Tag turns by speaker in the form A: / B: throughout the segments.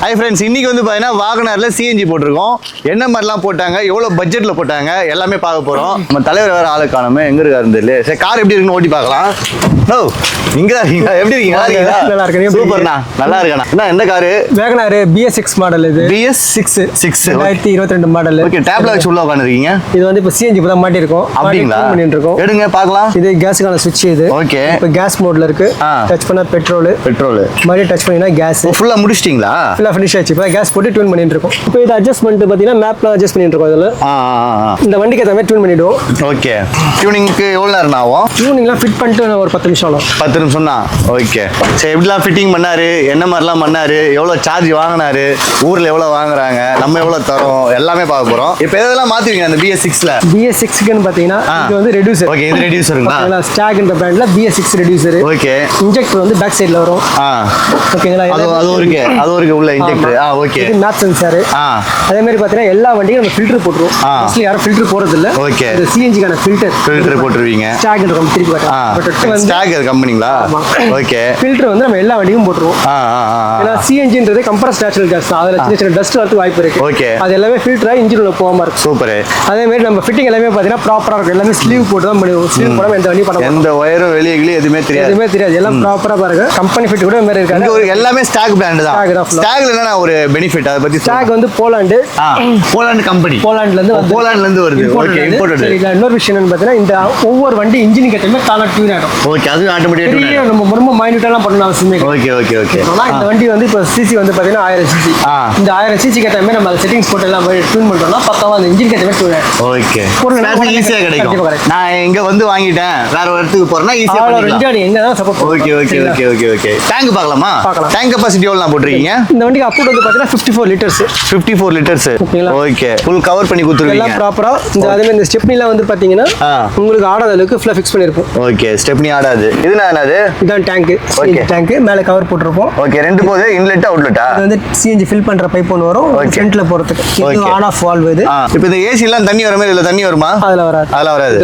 A: Hi friends, இன்னைக்கு வந்து பார்த்தீங்கன்னா வாகனர்ல சிஎன்ஜி போட்டிருக்கோம். என்ன மாதிரிலாம் போட்டாங்க, எவ்வளோ பட்ஜெட்ல போட்டாங்க, எல்லாமே பார்க்க போறோம். நம்ம தலைவர் வேற ஆளு காணாம எங்க இருக்காரு தெரியல. சரி, கார் எப்படி இருக்குன்னு ஓட்டி பார்க்கலாம். ஓ, இங்க தான் இருக்கீங்களா? எப்படி இருக்கீங்க?
B: நல்லா இருக்கேன்.
A: சூப்பர்ண்ணா, நல்லா இருக்கேண்ணா. என்ன எந்த காரு?
B: Wagon R BS6 model. இது
A: BS6
B: 2022 மாடல்.
A: ஓகே, டேப்ல வச்சு உள்ள உட்காந்துருக்கீங்க.
B: இது வந்து இப்போ சிஎன்ஜி தான் மாட்டி இருக்கோம்.
A: அப்படிங்களா?
B: இருக்கோம்.
A: எடுங்க பார்க்கலாம்.
B: இது கேஸுக்கான சுவிட்ச். இது
A: ஓகே,
B: இப்போ கேஸ் மோட்ல இருக்கு. டச் பண்ணா பெட்ரோல்
A: மாதிரி
B: டச் பண்ணினா கேஸ்.
A: ஃபுல்லா முடிச்சிட்டீங்களா? ஃபுல்லா
B: ஃபினிஷ் ஆச்சு. இப்போ கேஸ் போட்டு டியூன் பண்ணிட்டு இருக்கோம். இப்போ இது அட்ஜஸ்ட்மென்ட் பார்த்தீங்கன்னா மேப்ல அட்ஜஸ்ட் பண்ணிட்டு இருக்கோம். இதுல இந்த வண்டிக்கு ஏற்ற மாதிரி டியூன் பண்ணிடுவோம்.
A: ஓகே, டியூனிங்க்கு எவ்வளவு நேரம் ஆகும்?
B: டியூனிங்லாம் ஃபிட் பண்ணிட்டு ஒரு 10 நிமிஷம் ஆகும்.
A: 10 நிமிஷம் தான். ஓகே, சரி, எப்படிலாம் ஃபிட்டிங் பண்ணாரு, என்ன மாதிரிலாம் பண்ணாரு, எவ்வளவு சார்ஜ் வாங்கினாரு, ஊர்ல எவ்வளவு வாங்குறாங்க, நம்ம எவ்வளவு தரோம், எல்லாமே பார்க்க போறோம். இப்போ எதெல்லாம் மாத்துவீங்க அந்த BS6ல?
B: BS6க்கு பாத்தீங்கன்னா இது வந்து ரெடியூசர்.
A: ஓகே, இது ரெடியூசருங்களா?
B: ஸ்டாக்ன்ற பிராண்ட்ல BS6 ரெடியூசர்.
A: ஓகே,
B: இன்ஜெக்டர் வந்து பேக் சைடுல வரும். ஓகேங்களா? அது
A: ஒரு உள்ள இன்ஜெக்டர். ஓகே,
B: இது மேப் சென்சார். அதே மாதிரி பாத்தீங்கன்னா எல்லா வண்டியும் நம்ம ஃபில்டர் போட்டுருவோம். மோஸ்ட்லி யாரும் ஃபில்டர் போறது இல்ல.
A: ஓகே,
B: இது சிஎன்ஜிக்கான ஃபில்டர்
A: போட்டுருவீங்க.
B: ஸ்டாக் இருக்கும். திருப்பி காட்டுறேன்.
A: ஸ்டாக் கம்பெனிங்களா? ஓகே,
B: ஃபில்டர் வந்து நம்ம எல்லா வண்டியும் போட்டுருவோம். ஏன்னா சிஎன்ஜின்றது கம்ப்ரஸ்ட் நேச்சுரல் கேஸ் தான். அதுல சின்ன சின்ன டஸ்ட் வரதுக்கு வாய்ப்பு இருக்கு.
A: ஓகே,
B: அது எல்லாமே ஃபில்டரா இன்ஜின் உள்ள போகாம இருக்கும்.
A: சூப்பர்.
B: அதே மாதிரி நம்ம ஃபிட்டிங் எல்லாமே பாத்தீங்கன்னா ப்ராப்பரா இருக்கும். எல்லாமே ஸ்லீவ் போட்டு தான் பண்ணுவோம். ஸ்லீவ் போடாம எந்த வண்டியும் பண்ண
A: எந்த ஒயரும் வெளியே எதுவுமே தெரியாது.
B: எல்லாம் ப்ராப்பரா பாருங்க. கம்பெனி ஃபிட் கூட மாதிரி இருக்காது.
A: எல்லாமே ஸ்டாக் பிராண்ட் தான். ஸ்டாக்ல என்ன ஒரு பெனிஃபிட் அதை பத்தி?
B: ஸ்டாக் வந்து போலாந்து
A: கம்பெனி.
B: போலாந்துல இருந்து வருது. Okay, imported. இன்னொரு விஷயம் என்னன்னு பாத்தீங்கன்னா இந்த ஒவ்வொரு வண்டி இன்ஜினுக்கு ஏத்த மாதிரி தானா டியூன் ஆகும்.
A: ஓகே, அது ஆட்டோமேட்டிக்கா டியூன் ஆகும்.
B: நம்ம ரொம்ப மைன்யூட்டாலாம் பண்ணணும் அவசியம் இல்லை.
A: ஓகே.
B: ஆனா இந்த வண்டி வந்து இப்போ சிசி வந்து பாத்தீங்கன்னா 1000 சிசி. இந்த 1000 சிசிக்கு ஏத்த மாதிரி நம்ம செட்டிங்ஸ் போட்டு எல்லாம் டியூன் பண்ணிட்டோம்னா பக்காவா அந்த இன்ஜினுக்கு ஏத்த மாதிரி டியூன் ஆகும்.
A: ஓகே, ஈஸியா கிடைக்கும். நான் எங்க வந்து வாங்கிட்டேன், வேற ஒரு இடத்துக்கு போறேன்னா ஈஸியா பண்ணிடலாம்.
B: எங்க தான் சப்போர்ட்.
A: ஓகே. டேங்க் பார்க்கலாமா? டேங்க் கெபாசிட்டி எவ்வளவு போட்டுருக்கீங்க?
B: இந்த வண்டிக்கு அப்ரூவ் வந்து பாத்தீங்கன்னா 54 litres.
A: 54 litres. Okay, full cover பண்ணி கொடுத்துருவீங்க.
B: எல்லாம் ப்ராப்பரா. இந்த அதே மாதிரி இந்த ஸ்டெப்னிலாம் வந்து பாத்தீங்கன்னா உங்களுக்கு ஆடாத அளவுக்கு ஃபுல்லா ஃபிக்ஸ் பண்ணிருப்போம்.
A: ஓகே, ஸ்டெப்னி ஆடாது. என்னது?
B: இதான் டேங்க். டேங்க் மேல கவர் போட்டுருப்போம்.
A: ஓகே, ரெண்டு போகுது, இன்லெட் அவுட்லெட்டா?
B: இது வந்து சிஎன்ஜி ஃபில் பண்ற பைப் ஒன்னு வரும் ஃப்ரண்ட்ல போறதுக்கு. இது ஆன் ஆஃப் வால்வ். இது
A: இப்போ இந்த ஏசி எல்லாம் தண்ணி வர மாதிரி இல்ல, தண்ணி வருமா?
B: அதுல வராது.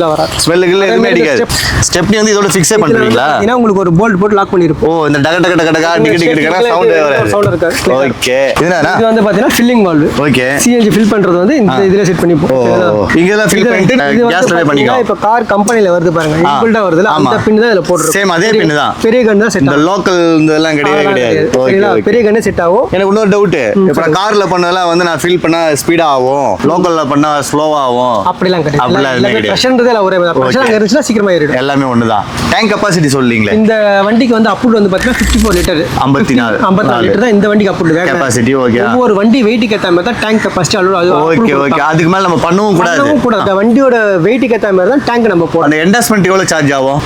A: ஸ்மெல் கில்ல எதுமே அடிக்காது. ஸ்டெப்னி வந்து இதோட ஃபிக்ஸே பண்றீங்களா?
B: ஏன்னா உங்களுக்கு ஒரு போல்ட் போட்டு லாக் பண்ணிருப்போம்.
A: ஓ, இந்த டக சவுண்ட் வராது. ஓகே, இது
B: வந்து பாத்தீங்கன்னா filling valve.
A: Okay,
B: CNG fill பண்றது வந்து இந்த இதுல செட் பண்ணிப்போம்.
A: இங்க தான் ஃபில் பண்ணிட்டு கேஸ்ல பண்ணிக்கலாம்.
B: இப்போ கார் கம்பெனில வருது பாருங்க, இன்பில்டா வருதுல, அந்த பின் தான் இதுல போடுறோம்.
A: சேம் அதே பின் தான்.
B: பெரிய கன் தான் செட்.
A: இந்த லோக்கல் இதெல்லாம் கிடையாது.
B: ஓகேங்களா? பெரிய கன் செட் ஆகும்.
A: எனக்கு இன்னொரு டவுட், இப்போ கார்ல பண்ணதெல்லாம் வந்து நான் ஃபில் பண்ணா ஸ்பீடா ஆகும், லோக்கல்ல பண்ணா ஸ்லோவா ஆகும்.
B: அப்படிலாம் கிடையாது.
A: அப்படிலாம்
B: பிரஷர்ன்றதே ஒரே பிரஷர் அங்க இருந்துச்சுனா சீக்கிரமா ஏறிடும்.
A: எல்லாமே ஒண்ணுதான். டேங்க் கெபாசிட்டி சொல்றீங்களே?
B: இந்த வண்டிக்கு வந்து அப்ரூவ் வந்து பாத்தீங்கன்னா 54 லிட்டர். 54 லிட்டர் தான் இந்த வண்டிக்கு அப்ரூவ் கெபாசிட்டி. ஓகே, ஒவ்வொரு வண்டி வெயிட்டுக்கு ஏத்த மாதிரி தான் டேங்க் கெபாசிட்டி அலோட்.
A: ஓகே. அதுக்கு மேல நம்ம பண்ணவும் கூடாது.
B: வண்டியோட வெயிட்டுக்கு ஏத்த மாதிரி தான் டேங்க் நம்ம போடுறோம்.
A: அந்த என்டாஸ்மென்ட் எவ்வளவு சார்ஜ் ஆகும்?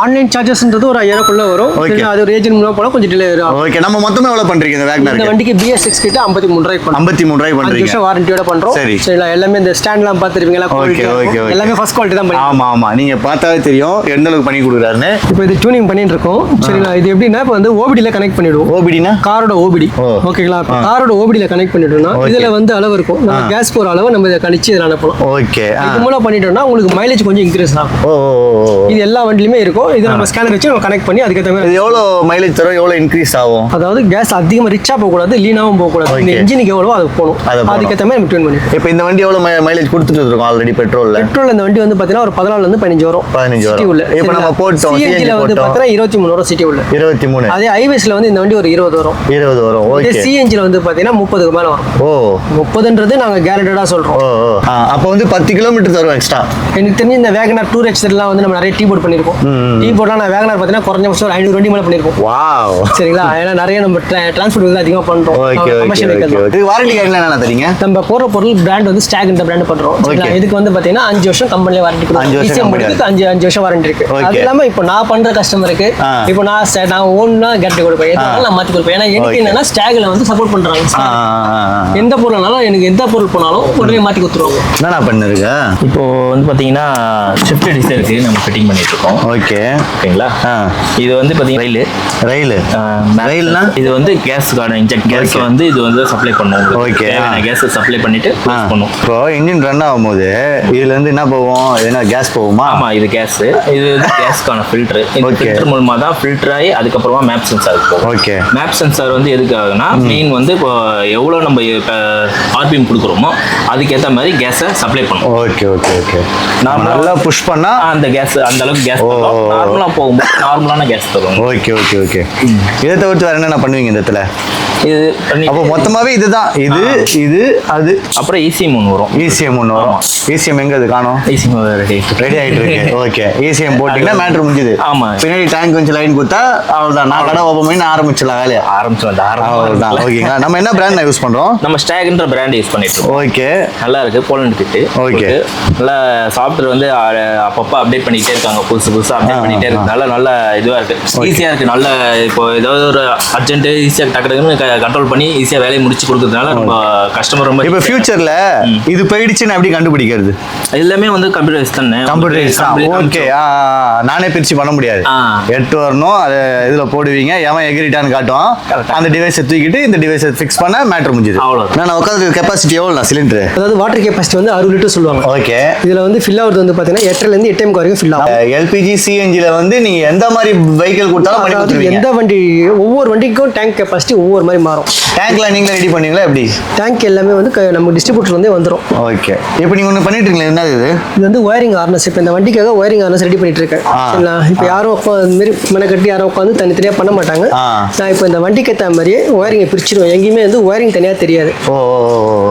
B: ஆன்லைன் சார்ஜஸ்ன்றது ஒரு 5000 குள்ள வரும். அது ஒரு ஏஜென்ட் மூலமா போனா கொஞ்சம் டிலே ஆகும்.
A: ஓகே, நம்ம மொத்தமா எவ்வளவு பண்றீங்க இந்த வேகனர்?
B: இந்த வண்டிக்கு BS6 கிட்ட 53 ரூபாய் பண்றோம்.
A: 53 பண்றீங்க. 5
B: வருஷம் வாரண்டியோட பண்றோம். சரிங்களா? எல்லாமே இந்த ஸ்டாண்ட்லாம் பாத்துருவீங்களா?
A: ஓகே.
B: எல்லாமே ஃபர்ஸ்ட் குவாலிட்டி தான் பண்ணுவோம்.
A: ஆமா, நீங்க பார்த்தாவே தெரியும் எந்த அளவுக்கு பண்ணி கொடுக்குறாருன்னு.
B: இப்போ இது டியூனிங் பண்ணிட்டு இருக்கோம். சரிங்களா? இது எப்படின்னா இப்போ வந்து OBD ல கனெக்ட் பண்ணிடுவோம்.
A: OBDனா காரோட
B: OBD. ஓகேங்களா? காரோட OBD ல கனெக்ட் பண்ணிட்டோம்னா இதுல வந்து அளவு இருக்கும். நம்ம கேஸ் போற அளவு நம்ம இத கணிச்சு இதல அனுப்பலாம்.
A: ஓகே,
B: இது மூலம் பண்ணிட்டோம்னா உங்களுக்கு மைலேஜ் கொஞ்சம் இன்கிரீஸ் ஆகும். இது எல்லா வண்டிலயுமே இருக்கும். இது நம்ம ஸ்கேனர் வச்சு நம்ம கனெக்ட் பண்ணி அதுக்கு ஏத்த மாதிரி
A: எவ்வளவு மைலேஜ் தரும், எவ்வளவு இன்கிரீஸ் ஆகும்?
B: அதாவது கேஸ் அதிகமா ரிச்சா போக கூடாது, லீனாவும் போக கூடாது. இந்த இன்ஜினுக்கு எவ்வளவோ அது போணும். அதுக்கு ஏத்த மாதிரி நம்ம டியூன் பண்ணி.
A: இப்போ இந்த வண்டி எவ்வளவு மைலேஜ் கொடுத்துட்டு இருக்கோம் ஆல்ரெடி பெட்ரோல்ல?
B: பெட்ரோல் இந்த வண்டி வந்து பாத்தீங்கன்னா ஒரு 14 ல இருந்து 15 வரும். 15 வரும்.
A: இப்போ நம்ம போட்டோம்
B: சிஎன்ஜி ல வந்து பாத்தீங்கன்னா 23 வரும் சிட்டி உள்ள.
A: 23.
B: அதே ஹைவேஸ்ல வந்து இந்த வண்டி ஒரு 20 வரும்.
A: 20 வரும். ஓகே.
B: சிஎன்ஜி ல வந்து பாத்தீங்கன்னா 30க்கு மேல வரும். ஓ, 30ன்றது நாங்க கேரண்டடா சொல்றோம்.
A: அப்ப வந்து 10 கிலோமீட்டர் தரும் எக்ஸ்ட்ரா.
B: எனக்கு தெரிஞ்சு இந்த வேகனர் 2X எல்லாம் வந்து நம்ம நிறைய டீ போர்ட் பண்ணிருக்கோம். டீ போர்ட்லாம் நான் வேகனர் பாத்தீங்கன்னா குறைஞ்சபட்சம் ஒரு 500 வண்டி மேல பண்ணிருக்கோம். வாவ், சரிங்களா? ஏன்னா நிறைய நம்ம டிரான்ஸ்போர்ட் வந்து அதிகமா பண்றோம். Commercial vehicle.
A: இது வாரண்டி கேரண்டி என்ன தரீங்க?
B: நம்ம போற பொருள் பிராண்ட் வந்து ஸ்டாக் இந்த பிராண்ட் பண்றோம். இதுக்கு வந்து பாத்தீங்கன்னா 5 வருஷம் கம்பெனில வாரண்டி கொடுக்குறோம். 5 வருஷம் வாரண்டி இருக்கு. அது இல்லாம இப்போ நான் பண்ற கஸ்டமருக்கு இப்போ நான் ஓன்னா கேரண்டி கொடுப்பேன். எதனால நான் மாத்தி கொடுப்பேன். ஏன்னா எனக்கு என்னன்னா ஸ்டாக்ல வந்து சப்போர்ட் பண்றாங்க. எந்த பொருள்னாலும் எனக்கு எந்த பொருள் போனாலும் உடனே மாத்தி கொடுத்துருவாங்க.
A: என்னடா பண்ணுங்க?
C: இப்போ வந்து பாத்தீங்கன்னா ஷிஃப்ட் டிசைருக்கு நம்ம ஃபிட்டிங் பண்ணிட்டு இருக்கோம். ஓகேங்களா? இது வந்து பாத்தீங்கன்னா ரயில்னா இது வந்து கேஸ்க்கான இன்ஜெக்ட் கேஸ் வந்து இது வந்து சப்ளை பண்ணுவோம். ஓகே, கேஸ் சப்ளை பண்ணிட்டு பண்ணுவோம்.
A: இப்போ இன்ஜின் ரன் ஆகும்போது இதுல இருந்து என்ன போகும்? எதுனா கேஸ் போகுமா?
C: ஆமா, இது கேஸ். இது வந்து கேஸ்க்கான ஃபில்டர். இந்த ஃபில்டர் மூலமா தான் ஃபில்டர் ஆகி அதுக்கப்புறமா மேப் சென்சார் போகும். ஓகே, மேப் சென்சார் வந்து எதுக்காக எதுக்காகனா மெயின் வந்து இப்போ எவ்வளோ நம்ம ஆர்பிஎம் கொடுக்குறோமோ அதுக்கேற்ற மாதிரி கேஸை சப்ளை பண்ணுவோம்.
A: Okay okay okay. நான் நல்லா புஷ் பண்ணா
C: அந்த கேஸ் அந்த அளவுக்கு கேஸ் நார்மலாக போகும்போது நார்மலான கேஸ் தரும்.
A: Okay okay okay. இதை தவிர்த்து வேற என்ன பண்ணுவீங்க இந்த இடத்துல?
C: இது
A: அப்போ மொத்தமாவே இதுதான், இது இது அது.
C: அப்புறம் ECM ஒன்று வரும்.
A: ECM ஒன்று வரும். ECM எங்க அது காணோம்?
C: ECM
A: ரெடி ஆயிட்டு இருக்கு. ஓகே. ECM போட்டீங்கன்னா மேட்ரு முடிஞ்சுது.
C: ஆமா.
A: பின்னாடி டேங்க் கொஞ்சம் லைன் கொடுத்தா அவ்வளவுதான். நான் கடை ஓப்பன் பண்ணி ஆரம்பிச்சிடலாம் வேலையை. அவ்வளவுதான். ஓகேங்க. நம்ம என்ன பிராண்ட் யூஸ் பண்றோம்?
C: நம்ம ஸ்டாக்ன்ற பிராண்ட் யூஸ் பண்ணிட்டு இருக்கோம்.
A: ஓகே.
C: நல்லா இருக்கு. போலண்ட் கிட்டு.
A: ஓகே.
C: நல்லா சாஃப்ட்வேர் வந்து அப்பப்போ அப்டேட் பண்ணிட்டே இருக்காங்க. புதுசா அப்டேட் பண்ணிட்டே இருக்காங்க. நல்ல இதுவா இருக்கு. ஈஸியா இருக்கு. நல்ல இப்போ ஏதாவது ஒரு அர்ஜென்ட் ஈஸியா டக்குன்னு கண்ட்ரோல் பண்ணி ஈஸியா வேலையை முடிச்சு கொடுக்கறதுனால நம்ம கஸ்டமர் ரொம்ப.
A: இப்போ ஃபியூச்சர்ல இது போயிடுச்சுன்னு எப்படி கண்டுபிடிக்கிறது?
C: எல்லாமே வந்து கம்ப்யூட்டரைஸ் தானே.
A: கம்ப்யூட்டரைஸ். ஓகே. நானே பிரிச்சு பண்ண முடியாது. எட்டு வரணும், அதை இதுல போடுவீங்க, எவன் எகிரிட்டான்னு காட்டும். அந்த டிவைஸை தூக்கிட்டு இந்த டிவைஸை ஃபிக்ஸ் பண்ண மேட்டர் முடிஞ்சது.
C: அவ்வளவு.
A: நான் உட்காந்து கெப்பாசிட்டி எவ்வளோ சிலிண்டர்?
B: அதாவது வாட்டர் கெப்பாசிட்டி வந்து 60 லிட்டர் சொல்லுவாங்க.
A: ஓகே.
B: இதுல வந்து ஃபில் ஆகுறது வந்து பாத்தீங்கன்னா 8 ல இருந்து 8 வரைக்கும் ஃபில் ஆகும்.
A: எல்பிஜி சிஎன்ஜில வந்து நீங்க எந்த மாதிரி வெஹிக்கிள் கொடுத்தாலும் பண்ணி கொடுத்துருவீங்க.
B: எந்த வண்டி ஒவ்வொரு வண்டிக்கும் டேங்க் கெப்பாசிட்டி ஒவ்வொரு மாதிரி மாறும்.
A: டேங்க்ல நீங்களே ரெடி பண்ணீங்களா எப்படி?
B: டேங்க் எல்லாமே வந்து நம்ம டிஸ்ட்ரிபியூட்டர் வந்து வந்துரும்.
A: ஓகே. இப்போ நீங்க ஒன்று பண்ணிட்டு இருக்கீங்களா? என்ன இது?
B: இது வந்து ஒயரிங் ஹார்னஸ். இப்போ இந்த வண்டிக்காக ஒயரிங் ஹார்னஸ் ரெடி பண்ணிட்டு இருக்கேன். சரிங்களா? இப்போ யாரும் இந்த மாதிரி மெனக்கட்டி யாரும் உட்காந்து தனித்தனியாக பண்ண மாட்டாங்க. நான் இப்போ இந்த வண்டிக்கு ஏற்ற மாதிரியே ஒயரிங்கை பிரிச்சிருவேன். எங்கேயுமே வந்து ஒயரிங் தனியாக தெரியாது.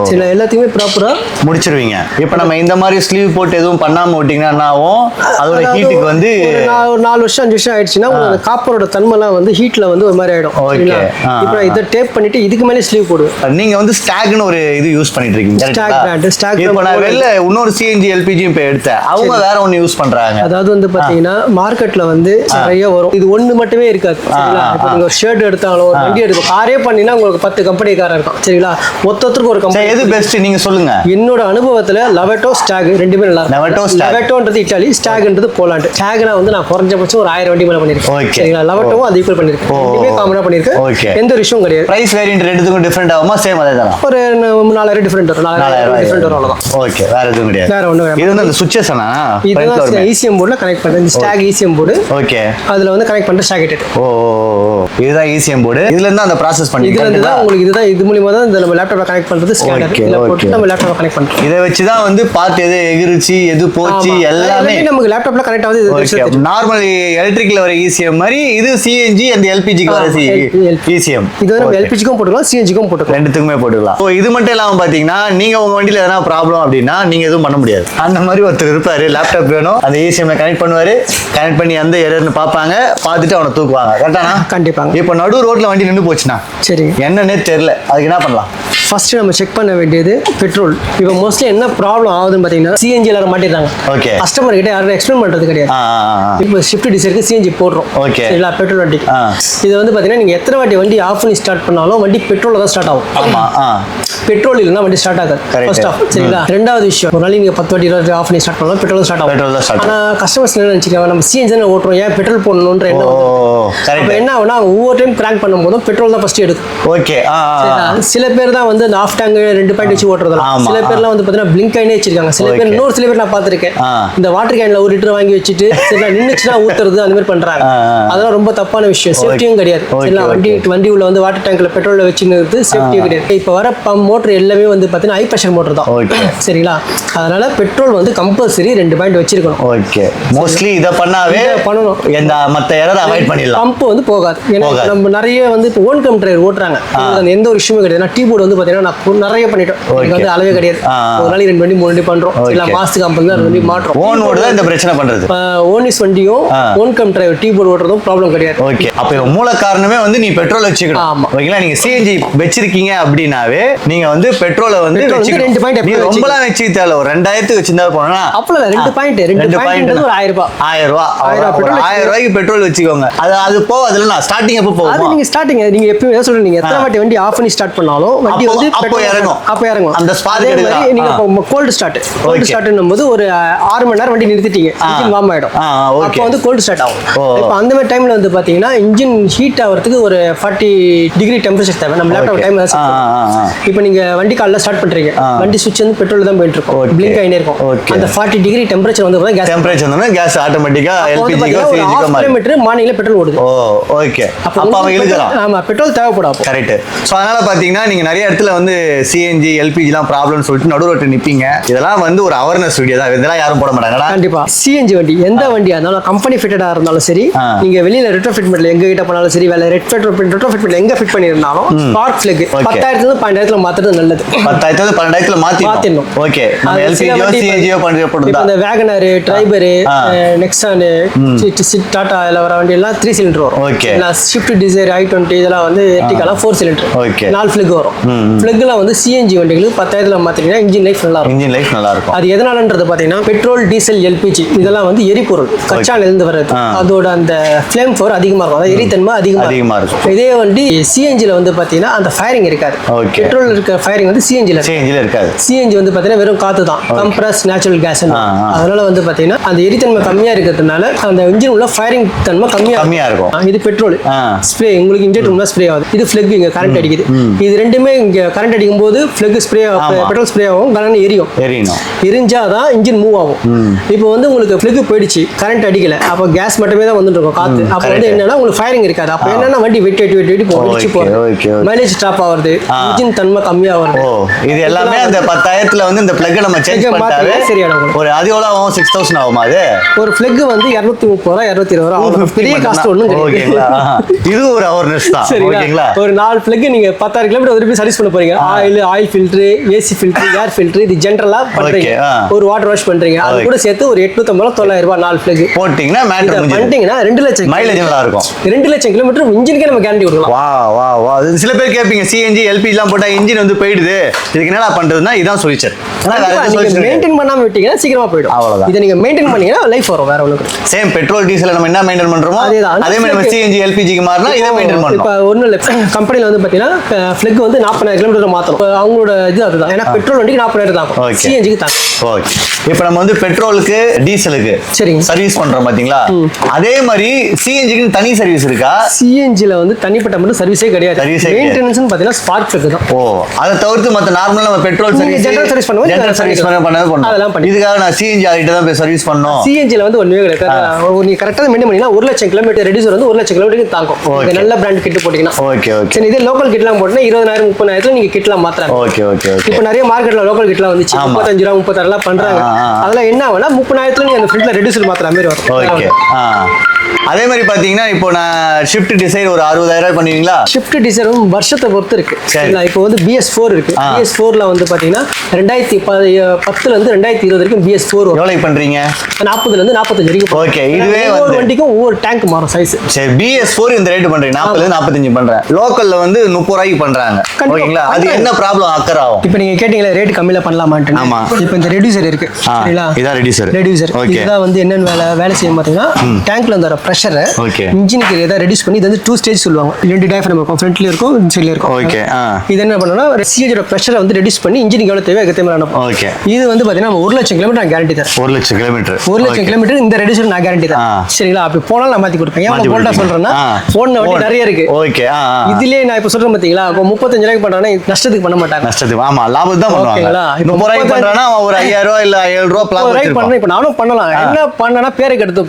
B: சரிங்களா? எல்லாத்தையுமே ப்ராப்பராக
A: முடிச்சிருவீங்க. இப்போ நம்ம இந்த மாதிரி ஸ்லீவ் போட்டு எதுவும் பண்ணாம விட்டீங்கன்னா என்ன ஆகும்? அதோட ஹீட்டுக்கு வந்து
B: ஒரு 4 வருஷம் 5 வருஷம் ஆயிடுச்சுன்னா அந்த காப்பரோட தன்மைலாம் வந்து ஹீட்ல வந்து ஒரு மாதிரி ஆயிடும். இப்போ இதை டேப் பண்ணிட்டு இதுக்கு மேலே ஸ்லீவ் போடுவேன்.
A: நீங்க வந்து ஸ்டாக்னு ஒரு இது யூஸ் பண்ணிட்டு இருக்கீங்க.
B: Stock brand. ஸ்டாக்
A: இப்போ நான் வெளில இன்னொரு சிஎன்ஜி எல்பிஜி இப்போ எடுத்தேன். அவங்க வேற ஒன்று யூஸ் பண்றாங்க.
B: அதாவது வந்து பாத்தீங்கன்னா மார்க்கெட்ல வந்து நிறைய வரும். இது ஒண்ணு மட்டுமே இருக்காது. சரிங்களா? இப்போ நீங்க ஒரு ஷர்ட் எடுத்தாலும் ஒரு வண்டி எடுக்கும் காரே பண்ணினா உங்களுக்கு 10 கம்பெனிக்காரர் இருக்கும். சரிங்களா? ஒருத்தருக்கு ஒரு கம்பெனி.
A: எது பெஸ்ட் நீங்க சொல்லுங்க.
B: என்னோட அனுபவத்துல லவெட்டோ ஸ்டாக் ரெண்டுமே நல்லா இருக்கும். லவெட்டோன்றது இட்டாலி, ஸ்டாக்ன்றது போலாண்ட். ஸ்டாக்னா வந்து நான் குறைஞ்சபட்சம் ஒரு 1000 வண்டி மேல பண்ணிருக்கேன். சரிங்களா? லவெட்டோவும் அது ஈக்குவல் பண்ணிருக்கேன். ரெண்டுமே காமனா பண்ணிருக்கேன். எந்த ஒரு இஷ்யூவும் கிடையாது.
A: பிரைஸ் வேரியன்ட் ரெண்டுத்துக்கும் டிஃபரெண்ட் ஆகுமா? சேம் அதே தான்.
B: ஒரு 4000 டிஃபரெண்ட் வரும். 4000 டிஃபரெண்ட் வரும். அவ்வளவுதான்.
A: ஓகே. வேற எதுவும் கிடையாது.
B: வேற ஒண்ணும்.
A: இது வந்து அந்த சுவிட்சஸ் ஆனா
B: இதுதான் ECM போர்டுல கனெக்ட் பண்றது. இந்த ஸ்டாக் ECM போர்டு.
A: ஓகே.
B: அதுல வந்து கனெக்ட் பண்ற ஸ்டாக் ஹெட்.
A: இதுதான் ECM போர்டு. இதுல இருந்து அந்த ப்ராசஸ் பண்ணி
B: இதுல இருந்து தான் உங்களுக்கு இதுதான் இது மூலமா தான் இந்த நம்ம லேப்டாப்ல கனெக்ட் பண்றது ஸ்கேனர். இதுல போட்டு நம்ம லேப்டாப்ல கனெக்ட் பண்றோம்.
A: இத வச்சு தான் வந்து பார்ட் எது எகிரிச்சு எது போச்சு எல்லாமே
B: நமக்கு லேப்டாப்ல கனெக்ட் ஆகுது.
A: நார்மல் எலக்ட்ரிக்ல வர ECM மாதிரி இது CNG and LPG க்கு வர ECM.
B: இது நம்ம LPG க்கும் போட்டுக்கலாம், CNG க்கும் போட்டுக்கலாம்.
A: ரெண்டுத்துக்குமே போட்டுக்கலாம். சோ இது மட்டும் இல்லாம பாத்தீங்கன்னா நீங்க உங்க வண்டியில எதனா ப்ராப்ளம் அப்படின்னா நீங்க எதுவும் பண்ண முடியாது. அந்த மாதிரி ஒருத்தர் இருப்பாரு. லேப்டாப் வேணும், அந்த ECM ல கனெக்ட் பண்ணுவாரு. கனெக்ட் பண்ணி எந்த எரர்னு பாப்பாங்க, பார்த்துட்டு அவனை தூக்குவாங்க. கரெக்டானா?
B: கண்டிப்பாங்க.
A: இப்போ நடு ரோட்ல வண்டி நின்று போச்சுன்னா
B: சரி
A: என்னன்னே தெரியல, அதுக்கு என்ன பண்ணலாம்?
B: ஃபர்ஸ்ட் நம்ம செக் பண்ண வேண்டியது பெட்ரோல். இப்போ மோஸ்ட்லி என்ன ப்ராப்ளம் ஆகுதுன்னு பாத்தீங்கன்னா CNG எல்லாரும் மாட்டிடுறாங்க. ஓகே. கஸ்டமர் கிட்ட யாரும் எக்ஸ்பிளைன் பண்றது கிடையாது. இப்போ ஷிஃப்ட் டிசைருக்கு CNG போடுறோம். ஓகே. இல்ல பெட்ரோல் வண்டி. இது வந்து பாத்தீங்கன்னா நீங்க எத்தனை வாட்டி வண்டி ஆஃப் பண்ணி ஸ்டார்ட் பண்ணாலும் வண்டி பெட்ரோல்ல தான் ஸ்டார்ட் ஆகும். ஆமா. பெட்ரோல் இல்லைன்னா வண்டி ஸ்டார்ட் ஆகாது. First off. சரிங்களா? ரெண்டாவது விஷயம், ஒரு நாளைக்கு நீங்க 10 வாட்டி 20 ஆஃப் பண்ணி ஸ்டார்ட் பண்ணாலும் பெட்ரோல் ஸ்டார்ட் ஆகும். ஆனா கஸ்டமர்ஸ் என்ன நினைச்சுக்காங்க, நம்ம CNG தானே ஓட்டுறோம், ஏன் பெட்ரோல் போடணும்ன்ற எண்ணம். அப்ப என்ன ஆகும்னா ஒவ்வொரு டைம் கிராங்க் பண்ணும்போதும் பெட்ரோல் தான் ஃபர்ஸ்ட் எடுக்கும். ஓகே. சில பேர் தான் வந்து அந்த ஆஃப் டேங்க் 2 பாயிண்ட் வச்சு ஓட்டுறதுலாம். சில பேர்லாம் வந்து பாத்தீங்கன்னா பிளிங்க் ஆயினே வச்சிருக்காங்க. சில பேர் சில பேர் நான் பார்த்திருக்கேன், இந்த வாட்டர் கேன்ல 1 லிட்டர் வாங்கி வச்சுட்டு சரிங்களா நின்னுச்சுன்னா ஊத்துறது அந்த மாதிரி பண்றாங்க. அதெல்லாம் ரொம்ப தப்பான விஷயம். சேஃப்டியும் கிடையாது. சரிங்களா? வண்டி உள்ள வந்து வாட்டர் டேங்க்ல பெட்ரோல் வச்சுக்கிறது சேஃப்டியும் கிடையாது. இப்போ வர மோட்டர் எல்லாமே வந்து பாத்தீங்கன்னா ஹை பிரஷர் மோட்டர் தான். சரிங்களா? அதனால பெட்ரோல் வந்து கம்பல்சரி 2 பாயிண்ட் வச்சிருக்கணும். ஓகே. மோஸ்ட்லி இத பண்ணாவே பண்ணணும். இந்த மத்த எரர் அவாய்ட் பண்ணிடலாம். பம்ப் வந்து போகாது. ஏன்னா நம்ம நிறைய வந்து இப்போ ஓன் கம் டிரைவர் ஓட்டுறாங்க. எந்த ஒரு விஷயமும் கிடையாது. நான் டீ போர்டு வந்து பாத்தீங்கன்னா நான் நிறைய பண்ணிட்டோம். எனக்கு வந்து அளவே கிடையாது. ஒரு நாளைக்கு 2 வண்டி 3 வண்டி பண்றோம். இல்ல மாசத்துக்கு 50 வண்டி மாற்றோம். ஓன் ஓட தான் இந்த பிரச்சனை பண்றது. ஓனிஸ் வண்டியும் own cum driver T board ஓட்டுறதும் ப்ராப்ளம் கிடையாது. ஓகே. அப்ப மூல காரணமே வந்து நீ பெட்ரோல் வச்சுக்கணும். ஆமா. ஓகேங்களா? நீங்க CNG வச்சிருக்கீங்க அப்படினாவே நீங்க வந்து பெட்ரோலை வந்து 2 பாயிண்ட் நீ ரொம்பலாம் வச்சு தேவை 2000 வச்சிருந்தா போனா அப்பல 2 பாயிண்ட் ஒரு 1000 ரூபாய் 1000 ரூபாய்க்கு பெட்ரோல் வச்சுக்கோங்க. அது போவதுல நான் ஸ்டார்டிங் எப்ப போகும்? அது நீங்க ஸ்டார்டிங் நீங்க எப்பவும் சொல்றீங்க, நீங்க எத்தனை வாட்டி வண்டி ஆஃப் பண்ணி ஸ்டார்ட் பண்ணாலும் வண்டி வந்து அப்போ இறங்கும். அந்த ஸ்பார்க் எடுக்கலாம். நீங்க கோல்ட் ஸ்டார்ட்னும்போது ஒரு 6 மணி நேரம் வண்டி நிறுத்திட்டீங்க, இன்ஜின் வார்ம் ஆயிடும். அப்போ வந்து கோல்ட் ஸ்டார்ட் ஆகும். இப்போ அந்த மாதிரி டைம்ல வந்து பாத்தீங்கன்னா இன்ஜின் ஹீட் ஆகிறதுக்கு ஒரு 40 டிகிரி டிகிரி டெம்பரேச்சர் தேவை. நம்ம லேப்டாப் டைம் இப்போ நீங்க வண்டி காலைல ஸ்டார்ட் பண்றீங்க, வண்டி சுவிட்ச் வந்து பெட்ரோல் தான் போயிட்டு இருக்கும், பிளிங்க் ஆயினே இருக்கும். அந்த 40 டிகிரி டெம்பரேச்சர் வந்து கேஸ்
A: டெம்பரேச்சர் வந்து கேஸ் ஆட்டோமேட்டிக்கா எல்பிஜிக்கோ சிஎன்ஜிக்கோ மாறும்.
B: கிலோமீட்டர் மார்னிங்ல பெட்ரோல் ஓடுது.
A: ஓ ஓகே. அப்ப அவங்க இழுக்கலாம்.
B: ஆமா, பெட்ரோல் தேவைப்படும்.
A: கரெக்ட். சோ அதனால பாத்தீங்கன்னா நீங்க நிறைய இடத்துல வந்து சிஎன்ஜி எல்பிஜிலாம் ப்ராப்ளம்னு சொல்லிட்டு நடுரோட்டு நிப்பீங்க. இதெல்லாம் வந்து ஒரு அவேர்னஸ் வீடியோ தான். இதெல்லாம் யாரும் போட மாட்டாங்க.
B: கண்டிப்பா சிஎன்ஜி வண்டி எந்த வண்டியா இருந்தாலும் கம்பெனி ஃபிட்டடா இருந்தாலும் சரி, நீங்க வெளியில ரெட்ரோஃபிட்மென்ட்ல எங்க கிட்ட பண்ணாலும் சரி, வேற ரெட்ரோஃபிட்மென்ட்ல எங்க ஃபிட் பண்ணிருந்தாலும் ஸ்பார்க் பிளக் 10,000 இருந்து 12,000 மாத்துறது நல்லது.
A: 10,000 இருந்து 12,000 மாத்திடணும். ஓகே. நம்ம எல்பிஜியோ சிஎன்ஜியோ பண்றப்போ இந்த
B: வேகனர், ட்ரைபர், நெக்ஸான், டாடா எல்லாம் வர வண்டி எல்லாம் 3 சிலிண்டர் வரும்.
A: ஓகே.
B: ஸ்விஃப்ட் டிசைர், i20 இதெல்லாம் வந்து எர்டிகாலாம் 4 சிலிண்டர்.
A: ஓகே.
B: 4 பிளக் வரும். பிளக்லாம் வந்து சிஎன்ஜி வண்டிகளுக்கு 10,000 மாத்திட்டீங்கன்னா இன்ஜின் லைஃப் நல்லா இருக்கும்.
A: இன்ஜின் லைஃப் நல்லா இருக்கும்.
B: அது எதனாலன்றது பாத்தீங்கன்னா பெட்ரோல், டீசல், எல்பிஜி இதெல்லாம் வந்து எரிபொருள் கச்சால இருந்து வர்றது. அதோட அந்த ஃப்ளேம் பவர் அதிகமா இருக்கும், அதாவது எரித்தன்மை அதிகமா இருக்கும். இதே வண்டி சிஎன்ஜில வந்து பாத்தீங்கன்னா அந்த ஃபயரிங் இருக்காது. பெட்ரோல் இருக்க ஃபயரிங் வந்து சிஎன்ஜில இருக்காது. சிஎன்ஜி வந்து பாத்தீங்கன்னா வெறும் காத்து தான், கம்ப்ரஸ் நேச்சுரல் கேஸ். அதனால வந்து பாத்தீங்கன்னா அந்த எரித்தன்மை கம்மியா இருக்கிறதுனால அந்த இன்ஜின் உள்ள ஃபயரிங் தன்மை கம்மியா இருக்கும். இது பெட்ரோல் ஸ்ப்ரே, உங்களுக்கு இன்ஜெக்ட் ரூம்ல ஸ்ப்ரே ஆகுது. இது ஃபிளக், இங்க கரண்ட் அடிக்குது. இது ரெண்டுமே இங்க கரண்ட் அடிக்கும் போது ஃபிளக் ஸ்ப்ரே, பெட்ரோல் ஸ்ப்ரே ஆகும், கரண்ட் எரிஞ்சாதான் இன்ஜின் மூவ் ஆகும். இப்போ வந்து உங்களுக்கு ஃபிளக் போயிடுச்சு, கரண்ட் அடிக்கல, அப்போ கேஸ் மட்டுமே தான் வந்துட்டு இருக்கும், காத்து. அப்போ வந்து என்னன்னா உங்களுக்கு ஃபயரிங் இருக்காது. அப்போ என்னன்னா வண்டி வெட்டி போகும், மைலேஜ் ஸ்டாப் ஆகுது, இன்ஜின் தன்மை கம்மியா வருது.
A: இது எல்லாமே அந்த 10,000 வந்து இந்த பிளக் நம்ம சேஞ்ச் பண்ணாவே சரியாகும். ஒரு அது எவ்வளவு ஆகும்? 6,000 ஆகுமா? அது ஒரு
B: பிளக் வந்து 230 ரூபா 220 ரூபா ஆகும். பெரிய காஸ்ட் ஒண்ணும் கிடையாது.
A: இது ஒரு அவேர்னஸ் தான். ஓகேங்களா?
B: ஒரு 4 பிளக் நீங்க 10,000 கிலோமீட்டர் திருப்பி சர்வீஸ் பண்ண போறீங்க. Oil filter, AC filter, air filter, இது ஜெனரலா பண்றீங்க. ஒரு வாட்டர் வாஷ் பண்றீங்க, அது கூட சேர்த்து ஒரு 850 900 ரூபாய் 4 பிளக் போட்டீங்கன்னா மேட்டர் பண்ணிட்டீங்கன்னா 2 லட்சம் மைலேஜ் நல்லா இருக்கும். 2 லட்சம் கிலோமீட்டர் இன்ஜினுக்கே நம்ம கேரண்டி கொடுக்கலாம்.
A: வா. சில பேர் கேட்பீங்க, சிஎன்ஜி எல்பிஜி எல்லாம் போட்டா இன்ஜின் வந்து போயிடுது, இதுக்கு என்னடா பண்றதுன்னா இதான் சொல்யூஷன்.
B: மெயின்டைன் பண்ணாம விட்டீங்கன்னா சீக்கிரமா போயிடும். அவ்வளவுதான். இதை நீங்க மெயின்டைன் பண்ணீங்கன்னா லைஃப் வரும். வேற ஒண்ணும் கிடையாது.
A: சேம் பெட்ரோல் டீசல் நம்ம என்ன மெயின்டைன் பண்றோமோ அதே மாதிரி நம்ம சிஎன்ஜி எல்பிஜிக்கு மாறினா இதை மெயின்டைன் பண்ணணும்.
B: இப்போ ஒண்ணும் இல்ல, கம்பெனில வந்து பாத்தீங்கன்னா ஃபிளக் வந்து 40,000 கிலோமீட்டர் மாத்தணும். அவங்களோட இது அதுதான். ஏன்னா பெட்ரோல் வண்டிக்கு 40,000 தான், சிஎன்ஜிக்கு தான்.
A: ஓகே. இப்போ நம்ம வந்து பெட்ரோலுக்கு டீசலுக்கு சர்வீஸ் பண்றோம் பாத்தீங்களா, அதே மாதிரி சிஎன்ஜிக்கு தனி சர்வீஸ் இருக்கா?
B: சிஎன்ஜில வந்து தனிப்பட்ட மட்டும் சர்வீஸே கிடையாது. மெயின்டெனன்ஸ் பாத்தீங்கன்னா ஸ்பார்க் பிளக் தான்.
A: ஓ, அதை தவிர்த்து மத்த நார்மலா நம்ம பெட்ரோல் சர்வீஸ்,
B: ஜெனரல் சர்வீஸ் பண்ணுவோம்.
A: ஜெனரல் சர்வீஸ் பண்ணது அதெல்லாம் பண்ணி இதுக்காக நான் சிஎன்ஜி ஆகிட்ட தான் போய் சர்வீஸ் பண்ணோம்.
B: சிஎன்ஜில வந்து ஒண்ணுமே கிடையாது. நீ கரெக்டா மெயின்டைன் பண்ணீங்கன்னா 1 லட்சம் கிலோமீட்டர் ரெடியூசர் வந்து 1 லட்சம் கிலோமீட்டருக்கு தாங்கும். இது நல்ல பிராண்ட் கிட் போட்டீங்கன்னா. ஓகே. சரி, இதே லோக்கல் கிட்லாம் போட்டீங்கன்னா 20,000 30,000 நீங்க கிட்லாம் மாத்தலாம். ஓகே. இப்போ நிறைய மார்க்கெட்ல லோக்கல் கிட்லாம் வந்துச்சு, 35 ரூபா 36 ரூபா பண்றாங்க. அதெல்லாம் என்ன ஆகும்னா 30,000 நீங்க அந்த ஃபில்டர் ரெடியூசர் மாத்துற மாதிரி வரும். ஓகே.
A: அதே மாதிரி பாத்தீங்கன்னா இப்போ நான் ஷிஃப்ட் டிசைர் ஒரு 60,000 பண்ணுவீங்களா?
B: ஷிஃப்ட் டிசைர் வருஷத்தை பொறுத்து இருக்கு. இப்போ வந்து BS4 இருக்கு. BS4ல வந்து பாத்தீங்கன்னா 2010ல இருந்து 2020 வரைக்கும் BS4
A: எவ்வளவு பண்றீங்க?
B: 40ல இருந்து 45 வரைக்கும்.
A: ஓகே. இதுவே
B: ஒவ்வொரு வண்டிக்கும் ஒவ்வொரு டேங்க் மாறும் சைஸ்.
A: சரி, BS4 இந்த ரேட் பண்றீங்க, 40ல இருந்து 45 பண்றேன். லோக்கல்ல வந்து 30 ரூபாய்க்கு பண்றாங்க. ஓகேங்களா? அது என்ன ப்ராப்ளம் அக்கர் ஆகும்?
B: இப்போ நீங்க கேட்டீங்களா ரேட் கம்மியில பண்ணலாமான்னு.
A: ஆமா.
B: இப்போ இந்த ரெடியூசர் இருக்கு சரிங்களா?
A: இதான் ரெடியூசர்.
B: இதுதான் வந்து என்னென்ன வேலை செய்யும் பாத்தீங்கன்னா, டேங்க்ல வர பிரஷர் இன்ஜினுக்கு ஏதாவது ரெடியூஸ் பண்ணி, இது வந்து 2 ஸ்டேஜ் சொல்லுவாங்க. 2 டயஃப்ரம் இருக்கும், ஃப்ரண்ட்ல இருக்கும், சைடுல இருக்கும். ஓகே. இது என்ன பண்ணனும்னா சிஎன்ஜியோட பிரஷரை வந்து ரெடியூஸ் பண்ணி இன்ஜினுக்கு எவ்வளவு தேவை அதுக்கு அனுப்பும். ஓகே. இது வந்து பாத்தீங்கன்னா 1 லட்சம் கிலோமீட்டர் நான் கேரண்டி தரேன். 1 லட்சம் கிலோமீட்டர் இந்த ரெடியூசர் நான் கேரண்டி தரேன். சரிங்களா? அப்படி போனாலும் நான் மாத்தி கொடுப்பேன். ஏன் போல்டா சொல்றேன்னா, போன வண்டி நிறைய இருக்கு. ஓகே. இதுலயே நான் இப்ப சொல்றேன் பாத்தீங்களா, 35 ரூபாய்க்கு பண்றானே நஷ்டத்துக்கு பண்ண மாட்டாங்க. நஷ்டத்துக்கு, ஆமா, லாபம் தான் பண்ணுவாங்க. 30 ரூபாய்க்கு பண்றானா ஒரு 5,000 ரூபாய் இல்ல 7 ரூபாய் லாபம் வச்சிருப்பான். இப்ப நானும் பண்ணலாம். என்ன பண்ணனா பேருக்கு எடுத்து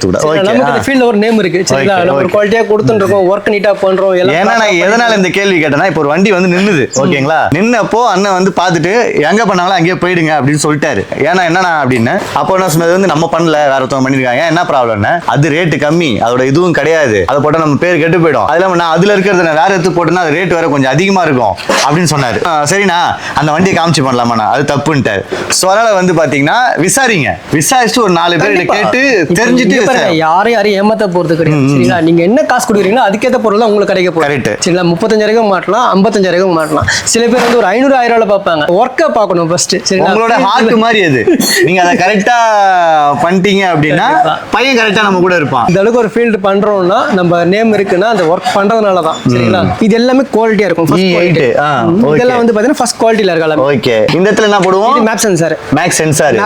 B: கூட. ஓகே. நமக்கு இந்த ஃபீல்ட்ல ஒரு நேம் இருக்கு. சரிங்களா? நம்ம ஒரு குவாலிட்டியா கொடுத்துட்டு இருக்கோம், வர்க் நீட்டா பண்றோம். ஏன்னா நான் எதனால இந்த கேள்வி கேட்டேன்னா, இப்போ ஒரு வண்டி வந்து நின்னுது. ஓகேங்களா? நின்னப்போ அண்ணன் வந்து பார்த்துட்டு எங்க பண்ணாங்களோ அங்கேயே போயிடுங்க அப்படின்னு சொல்லிட்டாரு. ஏன்னா என்னன்னா அப்படின்னு அப்போ என்ன சொன்னது வந்து நம்ம பண்ணல, வேற ஒருத்தவங்க பண்ணிருக்காங்க. என்ன ப்ராப்ளம்னா, அது ரேட்டு கம்மி, அதோட இதுவும் கிடையாது, அதை போட்டா நம்ம பேர் கெட்டு போயிடும். அதுல நான் அதுல இருக்கிறத வேற எடுத்து போட்டேன்னா அது ரேட் வேற கொஞ்சம் அதிகமா இருக்கும் அப்படின்னு சொன்னாரு. சரிண்ணா, அந்த வண்டியை காமிச்சு பண்ணலாமா? அது தப்புன்ட்டாரு. ஸோ அதனால வந்து பாத்தீங்கன்னா விசாரிச்சுட்டு ஒரு 4 பேர் கேட்டு தெரிஞ்சுட்டு யாரையும் ஏமாத்த போறது கிடையாது. சரிங்களா? நீங்க என்ன காசு கொடுக்குறீங்களோ அதுக்கேற்ற பொருள் தான் உங்களுக்கு கிடைக்க போகுது. கரெக்ட். சரிங்களா? 35,000 மாட்டலாம், 55,000 மாட்டலாம். சில பேர் வந்து ஒரு 500 1000 பார்ப்பாங்க. ஒர்க்கை பார்க்கணும் ஃபர்ஸ்ட். சரிங்களா? உங்களோட ஹார்ட் மாதிரி அது. நீங்க அதை கரெக்டா பண்ணிட்டீங்க அப்படின்னா பையன் கரெக்டா நம்ம கூட இருப்பான். இந்த அளவுக்கு ஒரு ஃபீல்டு பண்றோம்னா நம்ம நேம் இருக்குன்னா அந்த ஒர்க் பண்றதுனால தான். சரிங்களா? இது எல்லாமே குவாலிட்டியா இருக்கும். இதெல்லாம் வந்து பாத்தீங்கன்னா ஃபர்ஸ்ட் குவாலிட்டில இருக்கலாம். ஓகே. இந்த இடத்துல என்ன போடுவோம்? இது map sensor. Map sensor.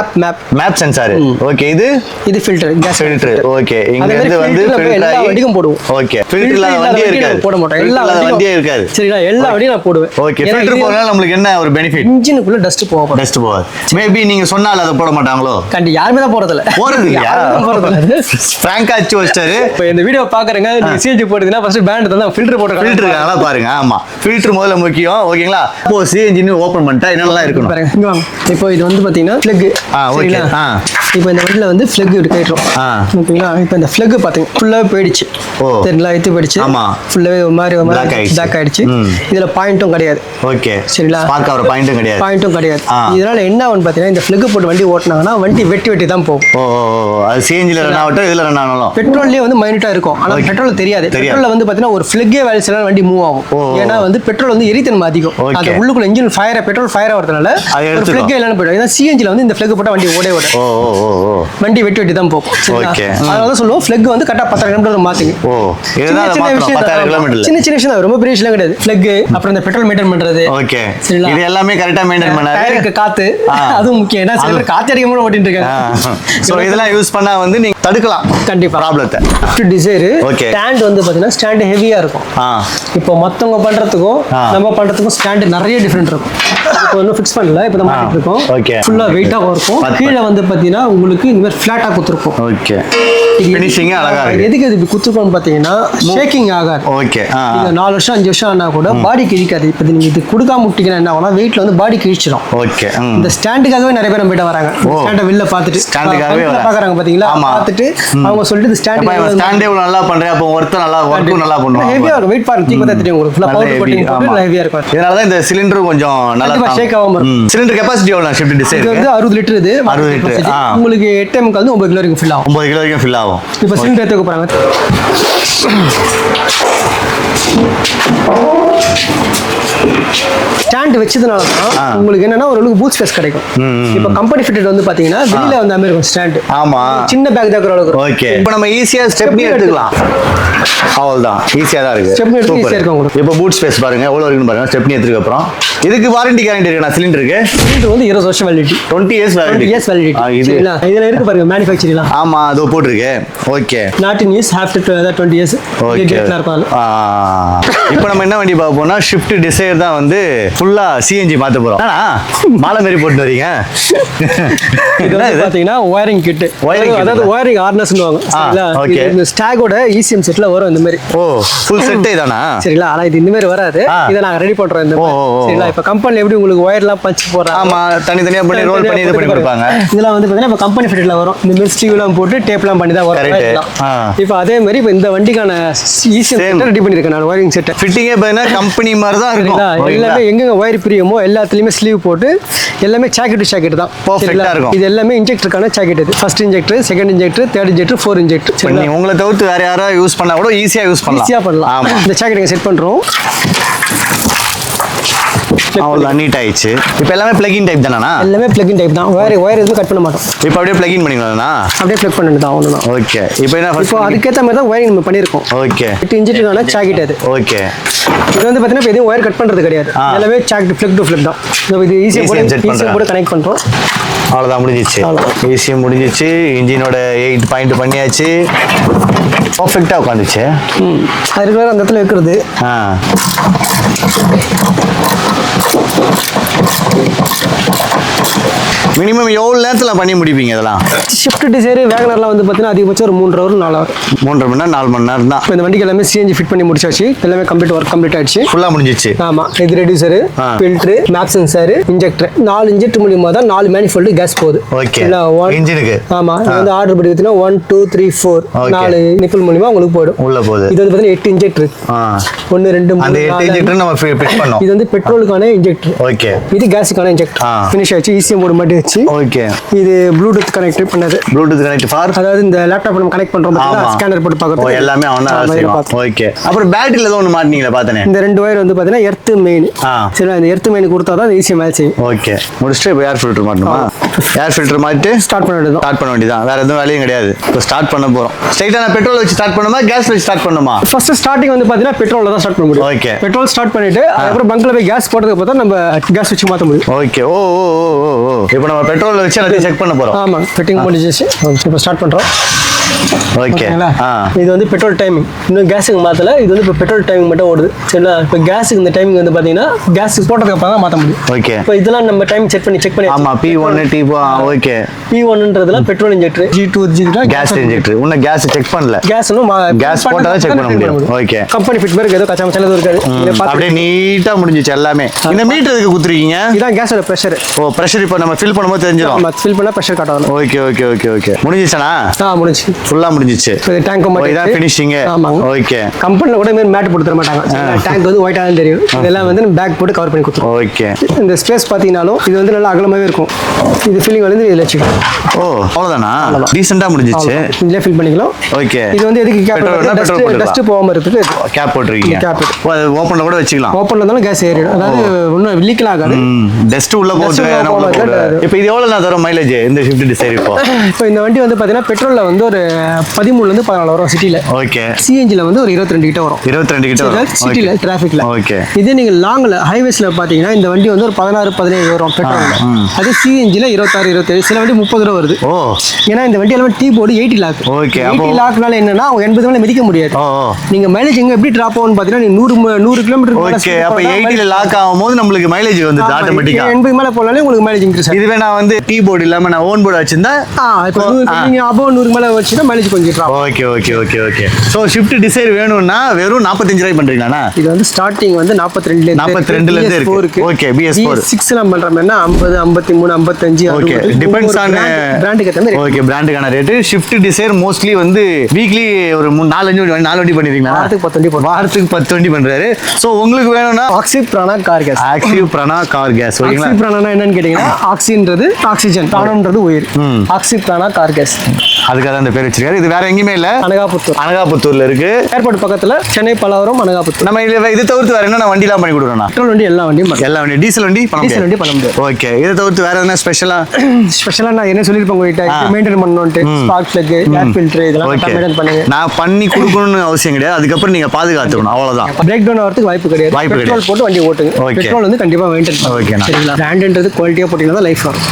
B: Map sensor. Okay. இது ஃபில்டர், கேஸ் ஃபில்டர். ஓகே.
A: அங்க இருந்து வந்து
B: எல்லா வண்டிக்கும் போடுவோம்.
A: ஓகே, ஃபில்டர்ல வண்டியே இருக்காது,
B: போட மாட்டோம். எல்லா
A: வண்டியே இருக்காது.
B: சரிங்களா, எல்லா வண்டியும் நான் போடுவேன்.
A: ஓகே, ஃபில்டர் போறனால நமக்கு என்ன ஒரு பெனிஃபிட்?
B: இன்ஜினுக்குள்ள டஸ்ட் போகாது.
A: டஸ்ட் போகாது. மேபி நீங்க சொன்னால அத போட மாட்டாங்களோ?
B: யாருமே தான் போறது இல்ல.
A: பிராங்க் ஆச்சு வச்சாரு.
B: இப்போ இந்த வீடியோ பாக்குறேங்க, நீங்க சிஎன்ஜி போடுறீங்கன்னா ஃபர்ஸ்ட் பேண்ட் தான் ஃபில்டர் போடுறாங்க.
A: ஃபில்டர் நல்லா பாருங்க. ஆமா, ஃபில்டர் முதல்ல முக்கியம். ஓகேங்களா? இப்போ சிஎன்ஜி ஓபன் பண்ணிட்டா என்னெல்லாம் இருக்கணும்
B: பாருங்க. இங்க வாங்க. இப்போ இது வந்து பாத்தீங்கன்னா ஃப்ளக்.
A: ஓகே.
B: இப்போ இந்த வண்டியில வந்து ஃப்ளக் இப்படி கட்டறோம். ஓகேங்களா? இப்போ இந்த ஃப்ளக் பாத்தீங்க ஃபுல்லா போயிடுச்சு. சரிங்களா, இது போயிடுச்சு.
A: ஆமா,
B: ஃபுல்லாவே ஒரு மாதிரி பிளாக் ஆயிடுச்சு. இதுல பாயிண்ட்டும் கிடையாது.
A: ஓகே,
B: சரிங்களா,
A: ஸ்பார்க் ஆவற பாயிண்ட்டும் கிடையாது. இதனால என்ன ஆகும் பாத்தீங்கன்னா, இந்த ஃப்ளக் போட்டு வண்டி ஓட்டுனாங்கன்னா வண்டி வெட்டி தான் போகும். அது சிஎன்ஜில ரன் ஆகட்டும், இதுல ரன் ஆனாலும்
B: பெட்ரோல்லே வந்து மைனூட்டா இருக்கும். ஆனா பெட்ரோல் தெரியாது. பெட்ரோல்ல வந்து பாத்தீங்கன்னா ஒரு ஃப்ளக்கே வேலை செய்யற வண்டி மூவ் ஆகும். ஏன்னா வந்து பெட்ரோல் வந்து எரித்தன்மை அதிகம். அது உள்ளுக்குள்ள இன்ஜின் ஃபயர், பெட்ரோல் ஃபயர் ஆவறதுனால ஒரு ஃப்ளக்கே இல்லன்னு போயிடும். ஏன்னா சிஎன்ஜில வந்து இந்த ஃப்ளக் போட்டா வண்டி ஓடவே ஓடாது. வண்டி வெட்டி தான் போகும். அதனால சொல்லுவோம் ஃப்ளக் வந்து கரெக்டா 10 கிலோமீட்டர் மாத்துங்க. சின்ன விஷயம் தான், ரொம்ப பெரிய விஷயம் கிடையாது. ஃப்ளக் அப்புறம் இந்த பெட்ரோல் மெயின்டைன் பண்றது.
A: ஓகே, இது எல்லாமே கரெக்ட்டா மெயின்டைன் பண்ணாரு.
B: டயருக்கு காத்து, அதுவும் முக்கியம். ஏன்னா சில பேர் காத்து அடிக்காம ஓட்டிட்டு இருக்காங்க.
A: சோ இதெல்லாம் யூஸ் பண்ணா வந்து நீங்க தடுக்கலாம் கண்டிப்பா ப்ராப்ளத்தை.
B: டிசைர் ஸ்டாண்ட் வந்து பாத்தீங்கன்னா ஸ்டாண்ட் ஹெவியா இருக்கும். இப்போ மத்தவங்க பண்றதுக்கும் நம்ம பண்றதுக்கும் ஸ்டாண்ட் நிறைய டிஃபரெண்ட் இருக்கும். இப்போ இன்னும் ஃபிக்ஸ் பண்ணல, இப்போ தான் மாட்டிட்டு இருக்கோம். ஃபுல்லா வெயிட்டா இருக்கும். கீழே வந்து பாத்தீங்கன்னா உங்களுக்கு இந்த மாதிரி ஃபிளாட்டா குத்துருக்கும்.
A: ஓகே, ஃபினிஷிங் அழகா இருக்கு.
B: எதுக்கு இது குத்துருக்கோம்னு பாத்தீங்கன்னா ஷேக்கிங் ஆகாது.
A: ஓகே,
B: நீங்க 4 வருஷம் 5 வருஷம் ஆனா கூட பாடி கிழிக்காது. இப்போ நீங்க இது கொடுக்காம விட்டீங்கன்னா என்ன ஆகும்னா வெயிட்ல வந்து பாடி கிழிச்சிடும். ஓகே, இந்த ஸ்டாண்டுக்காகவே நிறைய பேர் நம்மகிட்ட வராங்க. ஸ்டாண்டை வெளில பார்த்துட்டு ஸ்டாண்டுக்காகவே பாக்குறாங்க பாத்தீங்களா, பார்த்துட்டு அவங்க சொல்லிட்டு இந்த
A: ஸ்டாண்டே நல்லா பண்றேன், அப்போ ஒர்க் நல்லா ஒர்க்கும் நல்லா பண்ணுவாங்க.
B: ஹெவியா இருக்கும். வெயிட் பாருங்க, தீ பத்த தெரியும் உங்களுக்கு. ஃபுல்லா பவர் கோட்டிங் போட்டு ஹெவியா இருக்கும்.
A: இதனால தான் இந்த சிலிண்டர் கொஞ்சம் நல்லா
B: ஷேக் ஆகாம இருக்கும்.
A: சிலிண்டர் கெபாசிட்டி எவ்வளவு ஷிஃப்ட் டிசைர்?
B: இது வந்து 60 லிட்டர். இது
A: 60 லிட்டர்.
B: உங்களுக்கு 8 m கலந்து 9 கிலோ வரைக்கும் ஃபில் ஆகும்.
A: 9 கிலோ வரைக்கும் ஃபில் ஆகும்.
B: இப்போ சிலிண்டர் ஏத்துக்க போறாங்க. ஸ்டாண்ட் வச்சதுனால தான் உங்களுக்கு என்னன்னா ஒரு பூட் ஸ்பேஸ் கிடைக்கும். இப்போ கம்பெனி ஃபிட்டட் வந்து பாத்தீங்கன்னா வெளியில வந்து அந்த மாதிரி இருக்கும் ஸ்டாண்ட். ஆமா, சின்ன பேக் தான் அளவுக்கு.
A: ஓகே, இப்போ நம்ம ஈஸியா ஸ்டெப்னி எடுத்துக்கலாம். அவ்வளவுதான், ஈஸியா தான் இருக்கு.
B: ஸ்டெப்னி எடுத்து ஈஸியா இருக்கு உங்களுக்கு.
A: இப்போ பூட் ஸ்பேஸ் பாருங்க எவ்வளவு இருக்குன்னு பாருங்க. ஸ்டெப்னி எடுத்துக்க அப்புறம் இதுக்கு வாரண்டி கேரண்டி இருக்குனா சிலிண்டருக்கு?
B: சிலிண்டர் வந்து 20 வருஷம் வேலிடிட்டி.
A: 20 years validity.
B: இதுல இருக்கு பாருங்க மேனுஃபேக்சரிங்லாம்.
A: ஆமா, அது போட்டுருக்கு. Okay,
B: not in use have to 20 years.
A: Okay, இப்போ நம்ம என்ன வண்டி பார்க்க போறோம்னா ஷிஃப்ட் டிசைர் தான் வந்து ஃபுல்லா சிஎன்ஜி மாத்த போறோம். மாலை மாதிரி போட்டு வரீங்க.
B: இது வந்து பாத்தீங்கன்னா வயரிங் கிட், அதாவது வயரிங் ஹார்னஸ்னுவாங்க. சரிங்களா, இந்த ஸ்டாகோட ECM செட்ல வரும் இந்த மாதிரி.
A: ஓ, ஃபுல் செட்டே தானா?
B: சரிங்களா, ஆனா இது இந்த மாதிரி வராது. இத நாங்க ரெடி பண்றோம் இந்த மாதிரி. சரிங்களா, இப்ப கம்பெனில எப்படி உங்களுக்கு வயர்லாம் பஞ்ச் போடுறாங்க.
A: ஆமா, தனியா பண்ணி ரோல் பண்ணி இது பண்ணி கொடுப்பாங்க.
B: இதெல்லாம் வந்து பாத்தீங்கன்னா இப்ப கம்பெனி ஃபிட்டட்ல வரும். இந்த மாதிரி ஸ்டீவ்லாம் போட்டு டேப்லாம் பண்ணி தான் வரும். இப்போ அதே மாதிரி இப்ப இந்த வண்டிக்கான ECM செட் ரெடி பண்ணிருக்கேன் நான். வயரிங் செட்
A: ஃபிட்டிங்கே பாத்தீங்கன்னா கம்பெனி மாதிரி தான் இருக்கும்.
B: எல்லாமே எங்க வயர் பிரியுமோ எல்லாத்துலயுமே ஸ்லீவ் போட்டு எல்லாமே ஜாக்கெட் டு ஜாக்கெட் தான்
A: பெர்ஃபெக்ட்டா இருக்கும்.
B: இது எல்லாமே இன்ஜெக்டருக்கான ஜாக்கெட். இது first injector, second injector, third injector, fourth injector.
A: சரி, உங்களை தவிர்த்து வேற யாரா யூஸ் பண்ணா கூட ஈஸியா யூஸ் பண்ணலாம்.
B: இந்த ஜாக்கெட் செட் பண்றோம்.
A: அவ்வளவுதான், நீட் ஆயிடுச்சு. இப்போ எல்லாமே பிளக்-இன் டைப் தானா?
B: எல்லாமே பிளக்-இன் டைப் தான். வயர் எதுவும் கட் பண்ண மாட்டோம்.
A: இப்போ அப்படியே பிளக்-இன் பண்ணிக்கலாம்னா? அப்படியே
B: பிளக் பண்ணிட்டு தான் ஆகணும்.
A: ஓகே, இப்போ என்ன
B: இப்போ அதுக்கேற்ற மாதிரி தான் வயரிங் நம்ம பண்ணியிருக்கோம்.
A: ஓகே,
B: 8 இன்ச்சுக்கான ஜாக்கெட் அது.
A: ஓகே,
B: இது வந்து பார்த்தீங்கன்னா இப்போ எதுவும் ஒயர் கட் பண்ணுறது கிடையாது. எல்லாமே ஜாக்கெட் ஃபிளக் டு ஃபிளக் தான். இது ஈஸியாக போட்டு கனெக்ட் பண்ணுறோம்.
A: அவ்வளோதான், முடிஞ்சிச்சு. ஈஸியாக முடிஞ்சிச்சு. இன்ஜினோட 8 பாயிண்ட் பண்ணியாச்சு. பர்ஃபெக்டாக உட்காந்துச்சு.
B: அதுக்கு வேறு அந்த இடத்துல வைக்கிறது.
A: மினிமம் எவ்வளோ நேரத்தில் பண்ணி முடிப்பீங்க இதெல்லாம்?
B: ஷிஃப்ட் டிசைர் வேகனர்லாம் வந்து பார்த்தீங்கன்னா அதிகபட்சம் ஒரு 3 ஹவர் 4 ஹவர்.
A: 3.5 மணி நேரம் 4 மணி நேரம் தான்.
B: இப்போ இந்த வண்டிக்கு எல்லாமே சிஎன்ஜி ஃபிட் பண்ணி முடிச்சாச்சு. எல்லாமே ஒர்க் கம்ப்ளீட் ஆயிடுச்சு.
A: ஃபுல்லாக முடிஞ்சிச்சு.
B: ஆமாம், இது reducer, filter, map sensor, injector. 4 injector மூலியமாக தான் 4 மேனிஃபோல்டு கேஸ் போகுது.
A: ஓகே, இன்ஜினுக்கு.
B: ஆமாம், இது வந்து ஆர்டர் படி பார்த்தீங்கன்னா 1 2 3 4 4 நிப்பிள் மூலியமாக உங்களுக்கு போயிடும்.
A: உள்ள போகுது.
B: இது வந்து பார்த்தீங்கன்னா 8 இன்ஜெக்டர். 1 2
A: 3 அந்த 8 இன்ஜெக்டர் நம்ம ஃபிட் பண்ணோம்.
B: இது வந்து பெட்ரோலுக்கான இன்ஜெக்டர்.
A: ஓகே, இது
B: கேஸுக்கான இன்ஜெக்டர். ஃபினிஷ் ஆயிடுச்சு. ECM போர்டு மட்டும் வச்சு.
A: ஓகே,
B: இது ப்ளூடூத் கனெக்ட் பண்ணது.
A: ப்ளூடூத் கனெக்ட் ஃபார்,
B: அதாவது இந்த லேப்டாப் நம்ம கனெக்ட் பண்றோம் பார்த்தீங்களா, ஸ்கேனர் போட்டு பார்க்கறது.
A: எல்லாமே அவனா செய்வான். ஓகே, அப்புறம் பேட்டரியில ஏதோ ஒன்னு மாட்டீங்களா பார்த்தனே?
B: இந்த 2 வயர் வந்து பார்த்தீங்கன்னா எர்த் மெயின். சரி, அந்த எர்த் மெயின் கொடுத்தா தான் ECM மேட்ச் செய்யும்.
A: ஓகே, முடிச்சிட்டு இப்போ ஏர் ஃபில்டர் மாட்டணுமா? ஏர் ஃபில்டர் மாட்டிட்டு
B: ஸ்டார்ட் பண்ண வேண்டியது.
A: ஸ்டார்ட் பண்ண வேண்டியதான், வேற எதுவும் வேலையும் கிடையாது. இப்போ ஸ்டார்ட் பண்ண போறோம். ஸ்ட்ரைட்டா நான் பெட்ரோல் வச்சு ஸ்டார்ட் பண்ணுமா, கேஸ் வச்சு ஸ்டார்ட் பண்ணுமா?
B: ஃபர்ஸ்ட் ஸ்டார்டிங் வந்து பார்த்தீங்கன்னா பெட்ரோல்ல தான் ஸ்டார்ட் பண்ண முடியும்.
A: ஓகே,
B: பெட்ரோல் ஸ்டார்ட் பண்ணிட்டு அதுக்கப்புறம் பங்க்ல போய் கேஸ் போட்டதுக்கு அப்புறம் நம்ம கேஸ் வச்சு மாத்த முடியும்.
A: ஓகே, ஓ ஓ ஓ ஓ, இப்போ நம்ம பெட்ரோல் வச்சு எல்லாத்தையும் செக் பண்ண போறோம்.
B: ஆமா, ஃபிட்டிங் முடிஞ்சிச்சு. இப்போ ஸ்டார்ட் பண்றோம்.
A: ஓகே.
B: இது வந்து பெட்ரோல் டைமிங், இன்னும் கேஸுக்கு மாத்தல. இது வந்து இப்போ பெட்ரோல் டைமிங் மட்டும் ஓடுது. சரிங்களா? இப்போ கேஸுக்கு இந்த டைமிங் வந்து பாத்தீங்கன்னா கேஸ் போட்டதுக்கு அப்புறம் தான் மாத்த முடியும்.
A: ஓகே.
B: இப்போ இதெல்லாம் நம்ம டைம் செக் பண்ணி
A: ஆமா, P1 T4. ஓகே.
B: P1ன்றதுலாம் petrol injector, G2
A: gas injector. இன்னும் கேஸ் செக் பண்ணல.
B: கேஸ்
A: போட்டா தான் செக் பண்ண முடியும். ஓகே.
B: கம்பெனி ஃபிட் மாதிரி ஏதோ கச்சாம செலவு இருக்காது.
A: அப்படியே நீட்டா முடிஞ்சிச்சு எல்லாமே. இந்த மீட்டர் எதுக்கு குத்துறீங்க?
B: இதான் கேஸோட பிரஷர்.
A: ஓ, பிரஷர் இப்போ நம்ம ஃபில் பண்ணும்போது தெரிஞ்சிடும்.
B: நம்ம ஃபில் பண்ணா பிரஷர் காட்டணும்.
A: Okay okay okay okay. முடிஞ்சிச்சனா?
B: முடிஞ்சு.
A: ஃபுல்லா முடிஞ்சிச்சு.
B: இது டேங்க் மட்டும்
A: இதான் ஃபினிஷிங்.
B: ஆமாங்க.
A: ஓகே.
B: கம்பெனில கூட இந்த மேட் போட்டு தர மாட்டாங்க. டேங்க் வந்து ஒயிட்டா தான் தெரியும். இதெல்லாம் வந்து பேக் போட்டு கவர் பண்ணி கொடுத்துருவோம்.
A: ஓகே.
B: இந்த ஸ்பேஸ் பாத்தீங்கனாலும் இது வந்து நல்லா அகலமாவே இருக்கும். இது ஃபில்லிங் வந்து இதுல வச்சுக்கலாம்.
A: ஓ, அவ்வளவுதானா? டீசென்ட்டா முடிஞ்சிச்சு.
B: இதுல ஃபில் பண்ணிக்கலாம்.
A: ஓகே.
B: இது வந்து எதுக்கு கேப் டஸ்ட் போகாம இருக்கு.
A: கேப் போட்டுருக்கீங்க.
B: கேப்
A: ஓபன்ல கூட வச்சுக்கலாம்.
B: ஓபன்ல இருந்தாலும் கேஸ் ஏறிடும். அதாவது இன்னும் லீக்லாம் ஆகாது.
A: டஸ்ட் உள்ள போட்டு இப்போ இது எவ்வளவு நான் தரும் மைலேஜ் இந்த ஷிஃப்ட் டிசைர் இப்போ
B: இந்த வண்டி வந்து பாத்தீங்கன்னா பெட்ரோல்ல வந்து ஒரு 13 ல இருந்து 14 வரும் சிட்டில.
A: ஓகே.
B: சிஎன்ஜில வந்து ஒரு 22 கிட்ட வரும்.
A: 22 கிட்ட வரும்
B: சிட்டில டிராஃபிக்ல.
A: ஓகே.
B: இதே நீங்க லாங்ல ஹைவேஸ்ல பாத்தீங்கன்னா இந்த வண்டி வந்து ஒரு 16 17 வரும் பெட்ரோல்ல. அது சிஎன்ஜில 26 27. சில வண்டி 30 ரூபா வருது.
A: ஓ.
B: ஏன்னா இந்த வண்டி எல்லாம் டீ போர்டு 80 லாக்.
A: ஓகே.
B: 80 லாக்னால என்னன்னா 80 மேல மிதிக்க முடியாது. நீங்க மைலேஜ் எங்க எப்படி டிராப் ஆகும்னு பாத்தீங்கன்னா நீங்க 100 கிலோமீட்டர்.
A: ஓகே. அப்ப 80 ல லாக் ஆகும்போது நமக்கு மைலேஜ் வந்து ஆட்டோமேட்டிக்கா
B: 80 மேல போனாலே உங்களுக்கு மைலேஜ் இன்க்ரீஸ் ஆகும்.
A: இதுவே நான் வந்து டீ போர்டு இல்லாம நான் ஓன் போர்டு வச்சிருந்தா
B: இப்போ நீங்க above 100 மேல வச்சினா மைலேஜ் கொஞ்சம் drop.
A: Okay okay okay okay. So shift desire வேணும்னா வெறும் 45 ரூபாய் பண்றீங்களானா? இது
B: வந்து ஸ்டார்டிங் வந்து 42 ல இருந்து
A: இருக்கு. ஓகே. BS4
B: 6 லாம் பண்ற மாதிரினா 50 53 55.
A: ஓகே. டிபெண்ட்ஸ் ஆன்
B: பிராண்டுக்கு ஏத்த மாதிரி.
A: ஓகே. பிராண்டுக்கான ரேட். ஷிஃப்ட் டிசைர் மோஸ்ட்லி வந்து வீக்லி ஒரு 4 வண்டி பண்ணிருக்கீங்களா?
B: வாரத்துக்கு 10 வண்டி போடுறோம்.
A: வாரத்துக்கு 10 வண்டி பண்றாரு. சோ உங்களுக்கு வேணும்னா
B: ஆக்சி பிரானா கார் கேஸ்.
A: ஆக்சி பிரானா கார் கேஸ். ஓகேங்களா?
B: ஆக்சி பிரானா என்னன்னு கேட்டீங்கன்னா ஆக்சின்றது ஆக்சிஜன், பிராணம்ன்றது உயிர். ஆக்சி பிரானா கார் கேஸ்.
A: அதுக்காக அந்த பேர் வச்சிருக்காரு. இது வேற எங்கேயுமே இல்ல. அனகாபுத்தூர்ல இருக்கு.
B: ஏர்போர்ட் பக்கத்துல சென்னை பல்லாவரம் அனகாபுத்தூர்.
A: நம்ம இது தவிர்த்து வேற என்ன வண்டிலாம் பண்ணி கொடுக்குறோம்னா?
B: பெட்ரோல் வண்டி எல்லா வண்டியும்
A: டீசல் வண்டி பண்ண முடியாது. ஓகே. இதை தவிர்த்து வேற என்ன ஸ்பெஷலா நான்
B: என்ன சொல்லிருப்பேன் உங்ககிட்ட மெயின்டைன் பண்ணணும்ட்டு ஸ்பார்க் பிளக், ஏர் ஃபில்டர் இதெல்லாம் மெயின்டைன் பண்ணுங்க.
A: நான் பண்ணி கொடுக்கணும்னு அவசியம் கிடையாது. அதுக்கப்புறம் நீங்க பாதுகாத்துக்கணும். அவ்வளவுதான்.
B: பிரேக் டவுன் ஆகிறதுக்கு வாய்ப்பு கிடையாது. பெட்ரோல் போட்டு வண்டி ஓட்டுங்க. பெட்ரோல் வந்து கண்டிப்பா மெயின்டைன் பண்ணுங்க. சரிங்களா? பிராண்ட்ன்றது குவாலிட்டியா போட்டீங்கன்னா லைஃப் வரும்.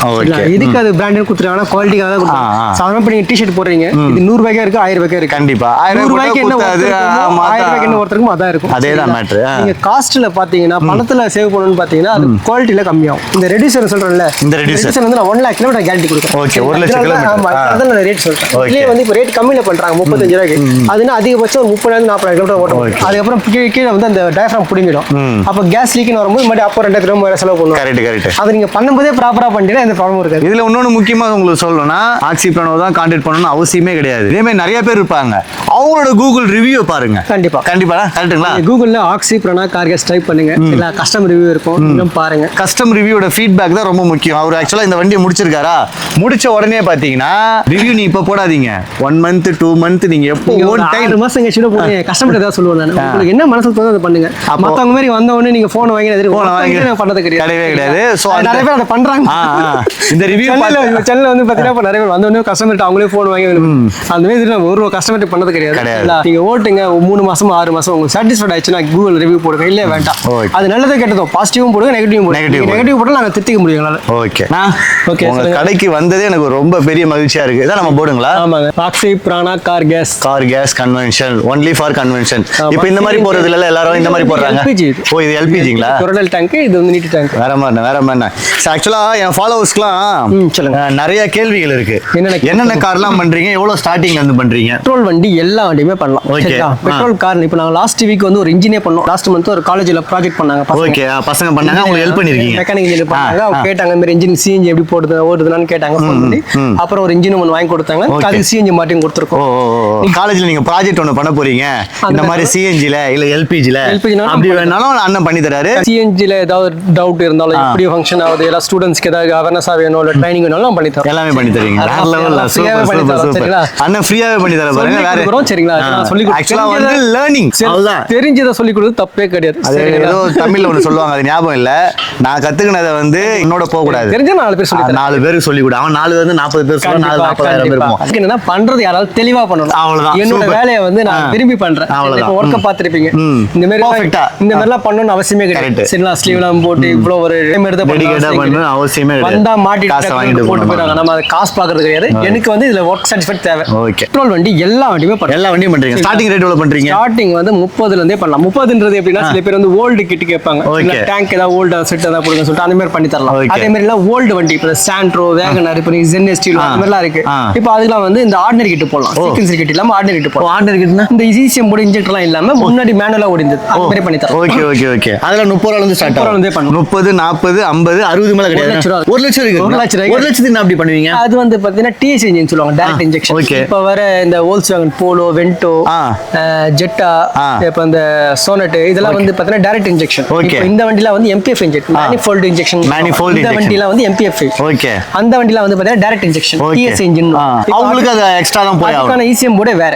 B: இதுக்கு அது பிராண்ட் கொடுத்துறாங்கன்னா குவாலிட்டிக்காக தான் கொடுப்பாங்க. சாதாரண இப்ப நீங்க டி-ஷர்ட் போடுறீங்க, இது 100 ரூபாய்க்கு இருக்கு, 1000 ரூபாய்க்கு இருக்கு.
A: கண்டிப்பா
B: 1000 ரூபாய்க்கு என்ன 1000 ரூபாய்க்கு என்ன ஒருத்தருக்கும் அதான் இருக்கும்.
A: அதேதான் மேட்டர்.
B: நீங்க காஸ்ட்ல பாத்தீங்கன்னா பணத்துல சேவ் பண்ணணும்னு பாத்தீங்கன்னா அது குவாலிட்டில கம்மியாகும். இந்த ரெடியூசர் சொல்றேன்ல, இந்த ரெடியூசர் வந்து நான் 1 lakh கிலோமீட்டர் கேரண்டி கொடுக்குறேன்.
A: ஓகே. 1 லட்சம் கிலோமீட்டர்.
B: ஆமா, அதான் நான் ரேட் சொல்றேன். இதுலயே வந்து இப்போ ரேட் கம்மியில பண்றாங்க 35 ரூபாய்க்கு. அதுனா அதிகபட்சம் 30 40 கிலோமீட்டர் ஓட்டணும். அதுக்கப்புறம் கீழே வந்து அந்த டயஃப்ராம் புடிங்கிடும். அப்ப கேஸ் லீக்னு வரும்போது மறுபடியும் அப்போ 2000 கிலோமீட்டர் செலவு பண்ணுவோம். கரெக்ட். அது நீங்க பண்ணும்போதே ப்ராப்பரா பண்ணிட்டீங்கன்னா எந்த ப்ராப்ளமும் இருக்காது.
A: இதுல இன்னொன்னு முக்கியமா உங்களுக்கு சொல்லணும்னா ஆக்சி பிரானோ தான் கான்டாக்ட் பண்ணணும் அவசியமே கிடையாது. இதே மாதிரி நிறைய பேர் இருப்பாங்க. அவங்களோட கூகுள் ரிவ்யூ பாருங்க. கண்டிப்பா கரெக்ட்டுங்களா?
B: கூகுள்ல ஆக்சி பிரானா கார் கேஸ் டைப் பண்ணுங்க. இல்ல கஸ்டம் ரிவ்யூ இருக்கும், இன்னும் பாருங்க.
A: கஸ்டம் ரிவ்யூவோட ஃபீட்பேக் தான் ரொம்ப முக்கியம். அவர் ஆக்சுவலா இந்த வண்டியை முடிச்சிருக்காரா, முடிச்ச உடனே பாத்தீங்கன்னா ரிவ்யூ நீ இப்ப போடாதீங்க. 1 month 2 month நீங்க எப்போ ஓன் டைம்
B: 6 மாசம் கழிச்சு போடுங்க. கஸ்டமர் ஏதாவது சொல்லுவேன் நான். உங்களுக்கு என்ன மனசுல தோணுதோ அதை பண்ணுங்க. மத்தவங்க மாதிரி வந்த உடனே நீங்க போன் வாங்கி நான் பண்ணது கிடையாது. சோ நிறைய பேர் அதை பண்றாங்க. இந்த ரிவ்யூ சேனல்ல வந்து பாத்தீங்கன்னா நிறைய பேர் வந்த உடனே கஸ்டமர்ட்ட அவங்களே போன் வாங்கி அந்த மாதிரி ஒரு கஸ்டமர் பண்ணது கிடையாது. நீங்க ஓட்டுங்க 3 மாசம் 6 மாசம் உங்களுக்கு சாட்டிஸ்ஃபைட் ஆயிடுச்சுன்னா கூகுள் ரிவ்யூ போடுங்க. இல்ல வேண்டாம். அது நல்லதோ கெட்டதோ பாசிட்டிவும் போடுங்க, நெகட்டிவும் போடுங்க. நெகட்டிவ் போட்டா நாங்க திட்டிக்க முடியும். ஓகே. உங்க கடைக்கு வந்ததே எனக்கு ரொம்ப பெரிய மகிழ்ச்சியா இருக்கு. இதான் நம்ம போடுங்களா? ஆமாங்க. ஆக்சி பிரானா car gas conversion only for conversion. இப்போ இந்த மாதிரி போறது இல்ல, எல்லாரும் இந்த மாதிரி போறாங்க. ஓ, இது எல்பிஜிங்களா? டொரடல் டேங்க், இது வந்து நீட் டேங்க். வேற மாதிரி. ஆக்சுவலா என் ஃபாலோவர்ஸ்க்குலாம் நிறைய கேள்விகள் இருக்கு. என்னென்ன கார்லாம் பண்றீங்க, எவ்வளவு ஸ்டார்டிங்ல இருந்து பண்றீங்க? பெட்ரோல் வண்டி எல்லா வண்டியுமே பண்ணலாம். ஓகேங்களா? பெட்ரோல் கார் இப்போ நாங்க லாஸ்ட் வீக் வந்து ஒரு இன்ஜினே பண்ணோம். லாஸ்ட் மந்த் ஒரு காலேஜ்ல ப்ராஜெக்ட் பண்ணாங்க. ஓகே. பசங்க பண்ணாங்க, உங்களுக்கு ஹெல்ப் பண்ணிருக்கீங்க. மெக்கானிக் இன்ஜினியர் பண்ணாங்க. அவங்க கேட்டாங்க இந்த மாதிரி இன்ஜின் சிஎன்ஜி எப்படி ஓடுதுன்னு கேட்டாங்க. ஃபோன் பண்ணி அப்புறம் ஒரு இன்ஜின் ஒன்று வாங்கி கொடுத்தாங்க. அதுக்கு சிஎன்ஜி மாட்டியும் கொடுத்துருக்கோம். காலேஜ்ல நீங்க ப்ராஜெக்ட் ஒன்று பண்ண போறீங்க, இந்த மாதிரி சிஎன்ஜில இல்ல எல்பிஜில அப்படி வேணாலும் அண்ணன் பண்ணி தராரு. சிஎன்ஜில ஏதாவது டவுட் இருந்தாலும் எப்படி ஃபங்க்ஷன் ஆகுது, எல்லா ஸ்டூடண்ட்ஸ்க்கு ஏதாவது அவேர்னஸ் வேணும் இல்ல ட்ரைனிங் வேணாலும் பண்ணி தரோம். எல்லாமே பண்ணி தரீங்க. வேற லெவல்ல சூப்பர். அண்ணன் ஃப்ரீயாவே பண்ணி தர பாருங்க. வேற சரிங்களா? சொல்லி ஆக்சுவலா வந்து லேர்னிங் தெரிஞ்சதை சொல்லி கொடுத்து தப்பே கிடையாது. ஏதோ தமிழ்ல ஒன்று சொல்லுவாங்க, அது ஞாபகம் இல்ல. நான் கத்துக்கினதை வந்து என்னோட போக கூடாது. தெரிஞ்ச 4 பேர் சொல்லி 4 பேருக்கு சொல்லி கொடு. அவன் 4 வந்து 40 பேர் சொல்ல 40,000 பேர் இருக்கும். என்ன பண்றது யாராவது தெளிவா பண்ணணும். அவ்வளவுதான். என்னோட வேலையை வந்து நான் விரும்பி பண்றேன். அவ்வளவுதான். ஒர்க்க பாத்துருப்பீங்க. இந்த மாதிரி இந்த மாதிரிலாம் பண்ணணும்னு அவசியமே கிடையாது. சரிங்களா? ஸ்லீவ்லாம் போட்டு இவ்வளவு ஒரு டைம் எடுத்து பண்ணணும் அவசியமே கிடையாது. வந்தா மாட்டி காசு வாங்கிட்டு போட்டு போறாங்க. நம்ம அதை காசு பாக்குறது கிடையாது. எனக்கு வந்து இதுல ஒர்க் சர்டிஃபிகேட் தேவை.
A: ஓகே.
B: பெட்ரோல் வண்டி எல்லா வண்டியுமே பண்ணலாம்.
A: எல்லா வண்டியும் பண்றீங்க. ஸ்டார்டிங் ரேட் எவ்வளவு பண்றீங்க?
B: ஸ்டார்டிங் வந்து 30 இருந்தே பண்ணலாம். 30ன்றது எப்படின்னா சில பேர் வந்து ஓல்டு கிட் கேட்பாங்க.
A: Okay.
B: டேங்க் ஏதாவது ஓல்டு செட் ஏதாவது போடுங்க சொல்லிட்டு அந்த மாதிரி பண்ணி தரலாம்.
A: Okay.
B: அதே மாதிரி எல்லாம் ஓல்டு வண்டி இப்போ சாண்ட்ரோ, வேகனர், இப்போ ZN ஸ்டீல் அந்த மாதிரிலாம் இருக்கு. இப்போ அதுக்கெல்லாம் வந்து இந்த ஆர்டினரி கிட் போடலாம். சீக்வென்ஸ் கிட் இல்லாம ஆர்டினரி கிட் போடலாம்.
A: ஆர்டர் கிட்னா
B: இந்த ECM போர்டு இன்ஜெக்டர்லாம் இல்லாம முன்னாடி மேனுவலா ஓடிந்தது அந்த மாதிரி பண்ணி தரலாம்.
A: Okay okay okay. அதுல 30 ரூபாயில இருந்து ஸ்டார்ட்
B: 30 ரூபாயில இருந்தே பண்ணலாம்.
A: 30, 40, 50, 60 மேல கிடையாது.
B: 1 லட்சம் ரூபாய்.
A: 1 லட்சம் இருக்கு.
B: 1 லட்சம் ரூபாய்.
A: 1 லட்சத்துக்கு என்ன அப்படி பண்ணுவீங்க?
B: அது வந்து பாத்தீங்கன்னா TS இன்ஜின் சொல்லுவாங்க, டைரக்ட் இன்ஜெக்ஷன்.
A: Okay.
B: இப்போ வர இந்த Volkswagen Polo, Vento, Jetta, இப்போ இந்த Sonet இதெல்லாம் வந்து பாத்தீங்கன்னா டைரக்ட் இன்ஜெக்ஷன்.
A: Okay.
B: இப்போ இந்த வண்டில வந்து MPF inject, manifold injection.
A: Manifold
B: இந்த
A: injection.
B: வண்டில வந்து MPF.
A: ஓகே.
B: அந்த வண்டில வந்து பாத்தீங்கன்னா டைரக்ட் இன்ஜெக்ஷன், TS இன்ஜின்.
A: அவங்களுக்கு அது எக்ஸ்ட்ரா தான் போய் ஆகும்.
B: அதுக்கான ECM போர்டே வேற.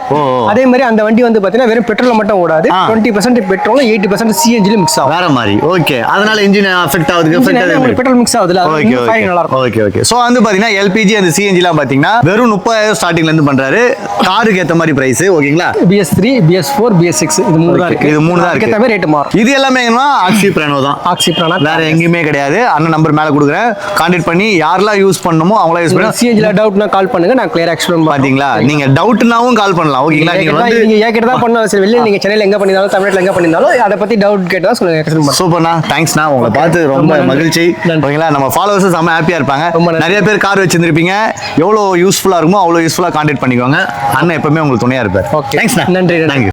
B: அதே மாதிரி அந்த வண்டி வந்து பாத்தீங்கன்னா வெறும் பெட்ரோல் மட்டும் ஓடாது. 20% பெட்ரோல், 80% CNG ல மிக்ஸ் ஆகும்.
A: வேற மாதிரி. ஓகே. அதனால இன்ஜின் அஃபெக்ட் ஆகுது.
B: உங்களுக்கு பெட்ரோல் மிக்ஸ் ஆகுதுல, அது
A: ஓகே
B: ஃபைன் நல்லா இருக்கும்.
A: Okay okay. சோ வந்து பாத்தீங்கன்னா LPG and CNG லாம் பாத்தீங்கன்னா வெறும் 30,000 ஸ்டார்டிங்ல இருந்து பண்றாரு. காருக்கு ஏத்த மாதிரி பிரைஸ். ஓகேங்களா?
B: BS3, BS4, BS6 இது மூணு தான் இருக்கு.
A: இது மூணு தான் இருக்கு.
B: அதுக்கு ரேட் மாறும்.
A: இது எல்லாமே என்னன்னா ஆக்சி பிரானோ தான்.
B: ஆக்சி பிரானா
A: வேற எங்கேயுமே கிடையாது. அண்ணன் நம்பர் மேல கொடுக்குறேன். கான்டாக்ட் பண்ணி யாரெல்லாம் யூஸ் பண்ணணுமோ அவங்கள யூஸ் பண்ணி
B: CNG ல டவுட்னா கால் பண்ணுங்க, நான் கிளியரா எக்ஸ்பிளைன் பண்றேன்.
A: பாத்தீங்களா? நீங்க டவுட்னாவும் கால் பண்ணலாம். ஓகேங்களா? நீங்க வந்து
B: நீங்க ஏக்கிட்ட தான் பண்ணணும். சரி, வெளிய நீங்க சென்னையில எங்க பண்ணிருந்தாலும் தமிழ்நாட்டுல எங்க பண்ணிருந்தாலும் அத பத்தி டவுட் கேட்டா சொல்லுங்க, எக்ஸ்பிளைன் பண்றேன்.
A: சூப்பர்ண்ணா, தேங்க்ஸ்ண்ணா. உங்களை பார்த்து ரொம்ப மகிழ்ச்சி. ஓகேங்களா? நம்ம ஃபாலோவர்ஸ் செம்ம ஹாப்பியா இருப்பாங்க. நிறைய பேர் கார் வச்சிருந்திருப்பீங்க. எவ்வளவு யூஸ்ஃபுல்லா இருக்குமோ அவ்வளவு யூஸ்ஃபுல்லா கான்டாக்ட் பண்ணிக்கோங்க. அண்ணன் எப்பவுமே உங்களுக்கு துணையா இருப்பார்.
B: ஓகே,
A: தேங்க்ஸ்ண்ணா.
B: நன்றி.
A: தேங்க்யூ.